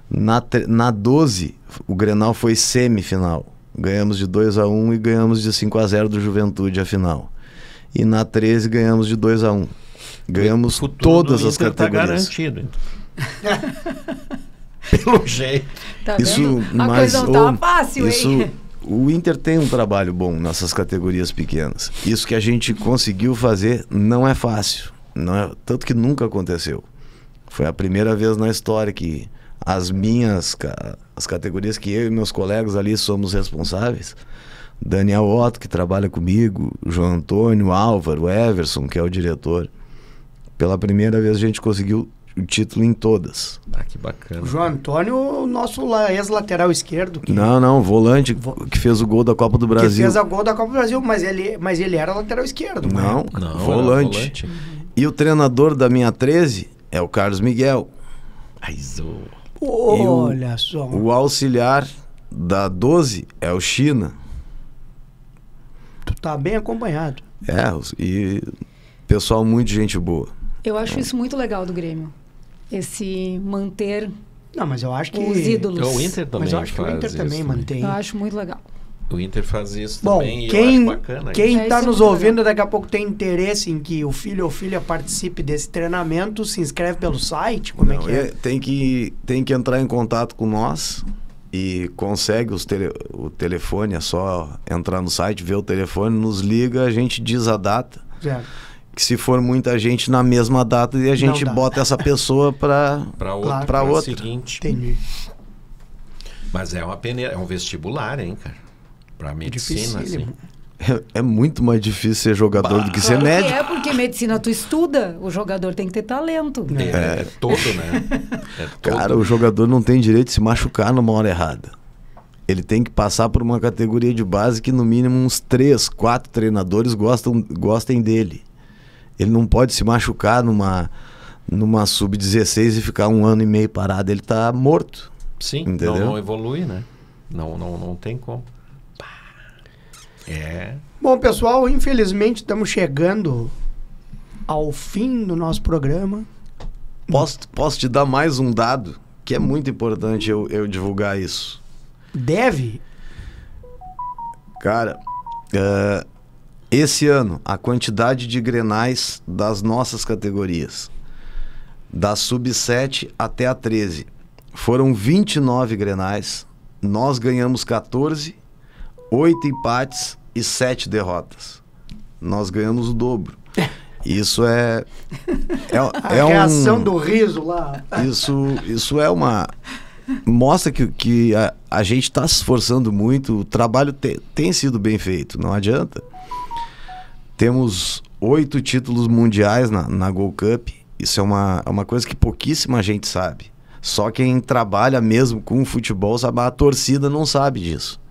Na 12 o Grenal foi semifinal. Ganhamos de 2-1 e ganhamos de 5-0 do Juventude a final. E na 13 ganhamos de 2-1. Ganhamos todas as categorias. Tá garantido. Pelo jeito. Tá vendo? A coisa não tá fácil, hein? O Inter tem um trabalho bom nessas categorias pequenas. Isso que a gente conseguiu fazer não é fácil. Tanto que nunca aconteceu. Foi a primeira vez na história que as categorias que eu e meus colegas ali somos responsáveis, Daniel Otto, que trabalha comigo, João Antônio, Álvaro, Everson, que é o diretor, Pela primeira vez a gente conseguiu o título em todas. Ah, que bacana. O João Antônio, nosso ex-lateral esquerdo. Não, volante que fez o gol da Copa do Brasil. Que fez o gol da Copa do Brasil, mas ele era lateral esquerdo. Não, volante. E o treinador da minha 13 é o Carlos Miguel. Olha só. O auxiliar da 12 é o China. Tu tá bem acompanhado. E pessoal, muito gente boa. Eu acho isso muito legal do Grêmio. Esse manter mas eu acho que os ídolos. O Inter também mas eu acho que o Inter também mantém. Eu acho muito legal. O Inter faz isso Bom, também e eu acho bacana. Quem está nos ouvindo daqui a pouco tem interesse em que o filho ou filha participe desse treinamento, se inscreve pelo site? Como é que é? Tem que entrar em contato com nós e consegue o telefone, é só entrar no site, ver o telefone, nos liga, a gente diz a data. Certo. Que se for muita gente na mesma data, e a gente bota essa pessoa para outra. Seguinte. Entendi. Mas é um vestibular, hein, cara? Pra medicina, assim. É muito mais difícil ser jogador do que ser médico. Porque medicina tu estuda, o jogador tem que ter talento. É todo, né? Cara, o jogador não tem direito de se machucar numa hora errada. Ele tem que passar por uma categoria de base que no mínimo uns 3, 4 treinadores gostem dele. Ele não pode se machucar numa sub-16 e ficar 1 ano e meio parado. Ele tá morto. Sim, entendeu? Não evolui, né? Não tem como. Bom, pessoal, infelizmente estamos chegando ao fim do nosso programa. Posso te dar mais um dado que é muito importante eu divulgar isso. Deve? Cara, esse ano, a quantidade de grenais das nossas categorias, da sub-7 até a 13, foram 29 grenais. Nós ganhamos 14, 8 empates e 7 derrotas. Nós ganhamos o dobro. Isso é a reação do riso lá. Isso é uma... Mostra que a gente está se esforçando muito. O trabalho tem sido bem feito, não adianta. Temos 8 títulos mundiais na Gold Cup. Isso é uma coisa que pouquíssima gente sabe. Só quem trabalha mesmo com o futebol sabe. A torcida não sabe disso.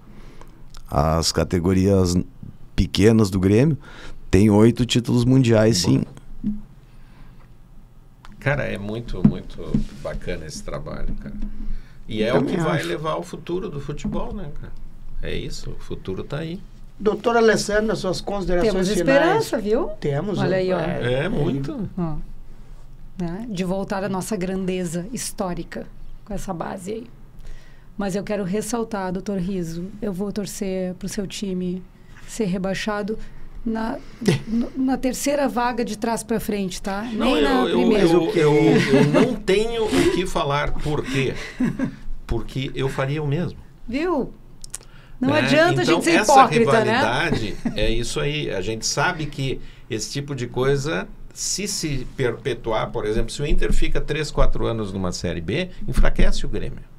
As categorias pequenas do Grêmio têm 8 títulos mundiais, sim. Cara, é muito, muito bacana esse trabalho, cara. E é o que vai levar ao futuro do futebol, né, cara? É isso, o futuro tá aí. Doutora Alessandra, suas considerações finais. Temos esperança, viu? Temos. Olha aí, ó. Muito. Né? De voltar à nossa grandeza histórica com essa base aí. Mas eu quero ressaltar, doutor Riso, eu vou torcer pro seu time ser rebaixado na terceira vaga de trás para frente, tá? Não, nem na primeira. Eu não tenho o que falar. Por quê? Porque eu faria o mesmo. Viu? Não adianta a gente ser hipócrita, né? Essa rivalidade é isso aí. A gente sabe que esse tipo de coisa, se perpetuar, por exemplo, se o Inter fica 3, 4 anos numa Série B, enfraquece o Grêmio.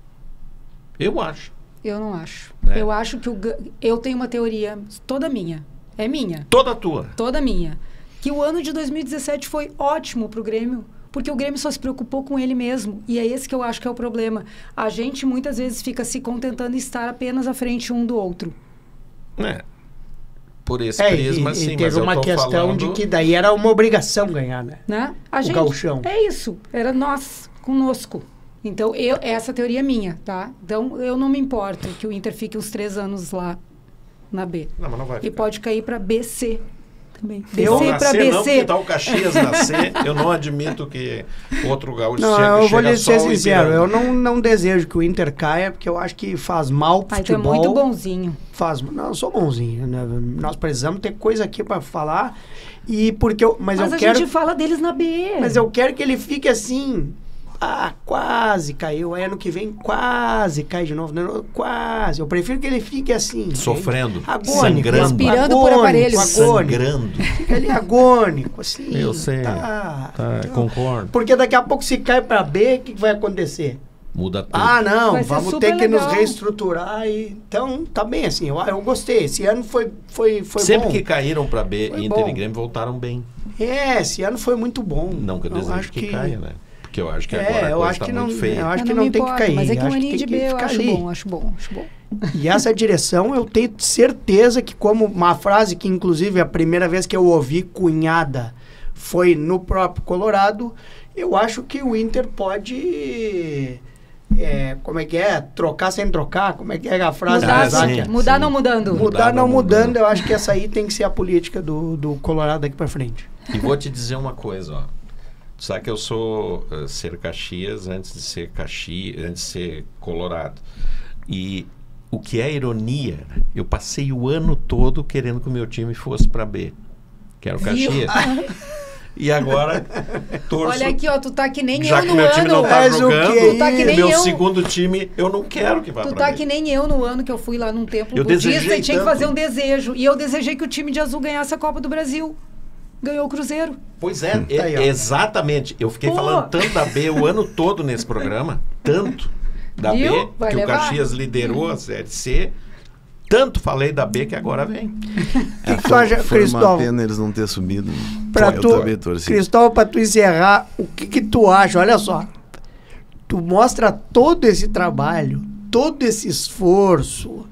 Eu acho. Eu não acho. Eu acho que eu tenho uma teoria toda minha. É minha. Toda tua. Toda minha. Que o ano de 2017 foi ótimo pro Grêmio, porque o Grêmio só se preocupou com ele mesmo. E é esse que eu acho que é o problema. A gente muitas vezes fica se contentando em estar apenas à frente um do outro. Por esse prisma, sim. Teve uma questão de que daí era uma obrigação ganhar, né? O gauchão. É isso. Era nós, conosco. Então, essa teoria é minha, tá? Então, eu não me importo que o Inter fique uns 3 anos lá na B. Não, mas não vai ficar. E pode cair para BC também. BC para BC. Não, porque tá o Caxias na C, eu não admito que outro gaúcho eu vou lhe ser sincero, eu não desejo que o Inter caia, porque eu acho que faz mal pro futebol. Tu é muito bonzinho. Não, eu sou bonzinho, né? Nós precisamos ter coisa aqui para falar, mas eu quero... gente fala deles na B. Mas eu quero que ele fique assim... quase caiu. Aí ano que vem quase cai de novo. Quase. Eu prefiro que ele fique assim. Sofrendo. Agônico. Sangrando. Respirando por aparelhos. Sangrando. Fica ali agônico, assim. Eu sei. Concordo. Porque daqui a pouco se cai pra B, o que vai acontecer? Muda tudo. Ah, não, Vai ser vamos super ter que legal. nos reestruturar. Então, tá bem assim, eu gostei. Esse ano foi Sempre bom. que caíram para B, Foi Inter bom. e Grêmio voltaram bem. Esse ano foi muito bom. Não que eu desejo acho que caia, né? Porque eu acho que agora a eu coisa acho tá que muito não, feia. eu acho que Eu não me tem que importo, cair. mas é que um acho aninho tem de que B eu ficar acho ali. bom, acho bom, acho bom. E essa direção, eu tenho certeza que, como uma frase que, inclusive, a primeira vez que eu ouvi cunhada foi no próprio Colorado, eu acho que o Inter pode... como é que é? Trocar sem trocar? Como é que é a frase? Mudar, da Záquia? sim. mudar não mudando. Mudar não mudando, eu acho que essa aí tem que ser a política do Colorado daqui pra frente. E vou te dizer uma coisa, ó. Tu sabe que eu sou ser Caxias antes de ser Caxias, antes de ser Colorado. E o que é ironia, eu passei o ano todo querendo que o meu time fosse para B, que era o Caxias. E agora torço. Olha aqui, ó, tu tá que nem Já eu que no meu time não ano. tá Mas o jogando, que Tu tá que nem meu eu. segundo time, eu não quero que vá Tu pra tá B. que nem eu no ano que eu fui lá num templo Eu budista desejei e tinha que tanto. fazer um desejo. E eu desejei que o time de azul ganhasse a Copa do Brasil. Ganhou o Cruzeiro. Pois é, Aí, ó. exatamente. Eu fiquei Pô. falando tanto da B o ano todo nesse programa, tanto da Viu? B, Vai que levar. o Caxias liderou a Série C. Tanto falei da B que agora vem. O que tu acha, Foi uma Cristóvão? pena eles não terem subido. Pra Eu tu, também torci. Cristóvão, pra tu encerrar, o que tu acha? Olha só, tu mostra todo esse trabalho, todo esse esforço,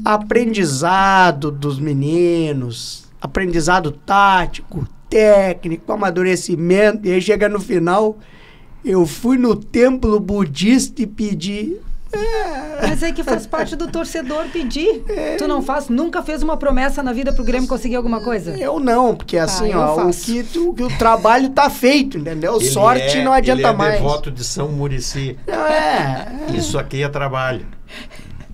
aprendizado dos meninos, aprendizado tático, técnico, amadurecimento, e aí chega no final, eu fui no templo budista e pedi... Mas é que faz parte do torcedor pedir. Tu não faz? Nunca fez uma promessa na vida pro Grêmio conseguir alguma coisa? Eu não, porque assim, eu ó, o faço. que o trabalho tá feito, entendeu? Sorte não adianta ele é mais. devoto de São Muricy. Isso aqui é trabalho.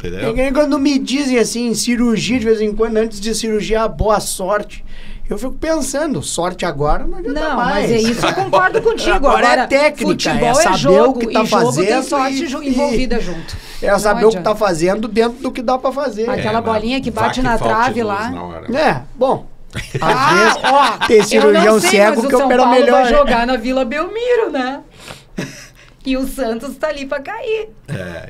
É Entendeu? que nem quando me dizem assim, cirurgia de vez em quando, antes de cirurgia, boa sorte. Eu fico pensando, sorte agora não adianta Não, mais. mas é isso, eu concordo contigo. Agora Agora, é técnica, futebol é saber jogo, o que tá e jogo tem fazendo sorte e- envolvida junto. É saber Não o que tá fazendo dentro do que dá pra fazer. Aquela mas bolinha que vá bate na falte trave luz lá. na hora. É, bom. Às vezes tem Eu cirurgião não sei, cego mas que o São opera Paulo melhor. vai jogar na Vila Belmiro, né? E o Santos tá ali pra cair.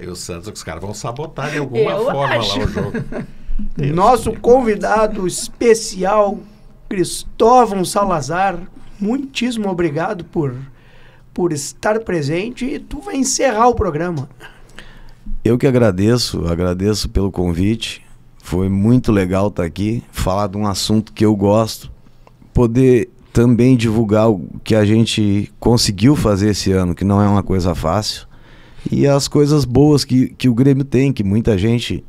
E o Santos, os caras vão sabotar de alguma Eu forma acho. lá o jogo. Nosso convidado especial, Cristóvão Salazar, muitíssimo obrigado por estar presente e tu vai encerrar o programa. Eu que agradeço pelo convite. Foi muito legal estar aqui, falar de um assunto que eu gosto, poder também divulgar o que a gente conseguiu fazer esse ano, que não é uma coisa fácil, e as coisas boas que o Grêmio tem, que muita gente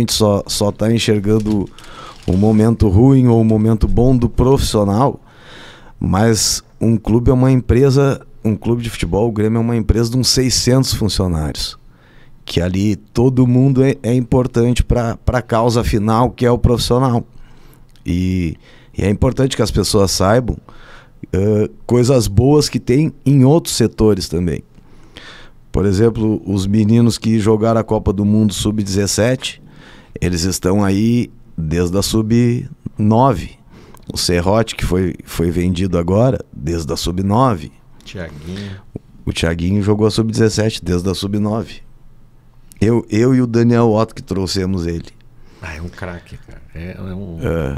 só está enxergando o momento ruim ou o momento bom do profissional, mas um clube é uma empresa, um clube de futebol, o Grêmio é uma empresa de uns 600 funcionários, que ali todo mundo é importante para a causa final, que é o profissional. E é importante que as pessoas saibam coisas boas que tem em outros setores também. Por exemplo, os meninos que jogaram a Copa do Mundo Sub-17, eles estão aí desde a Sub-9. O Serrote, que foi vendido agora, desde a Sub-9. O Thiaguinho jogou a Sub-17 desde a Sub-9. Eu e o Daniel Otto que trouxemos ele. É um craque, cara.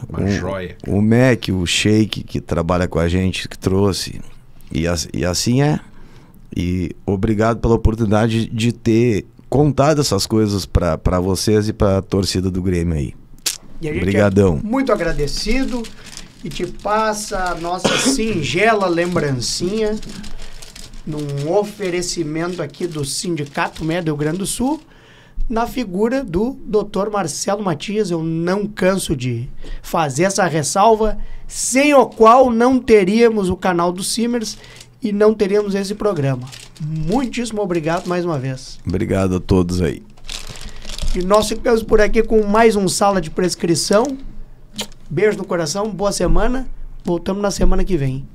Uma joia. O Mac, o Sheik, que trabalha com a gente, que trouxe. E assim é. E obrigado pela oportunidade de ter contado essas coisas para vocês e para a torcida do Grêmio aí. E a gente Obrigadão. é muito agradecido e te passa a nossa singela lembrancinha num oferecimento aqui do Sindicato Médio do Rio Grande do Sul, na figura do Dr. Marcelo Matias. Eu não canso de fazer essa ressalva, sem o qual não teríamos o canal do Simers e não teríamos esse programa. Muitíssimo obrigado mais uma vez. Obrigado a todos aí. E nós ficamos por aqui com mais um Sala de Prescrição. Beijo no coração, boa semana. Voltamos na semana que vem.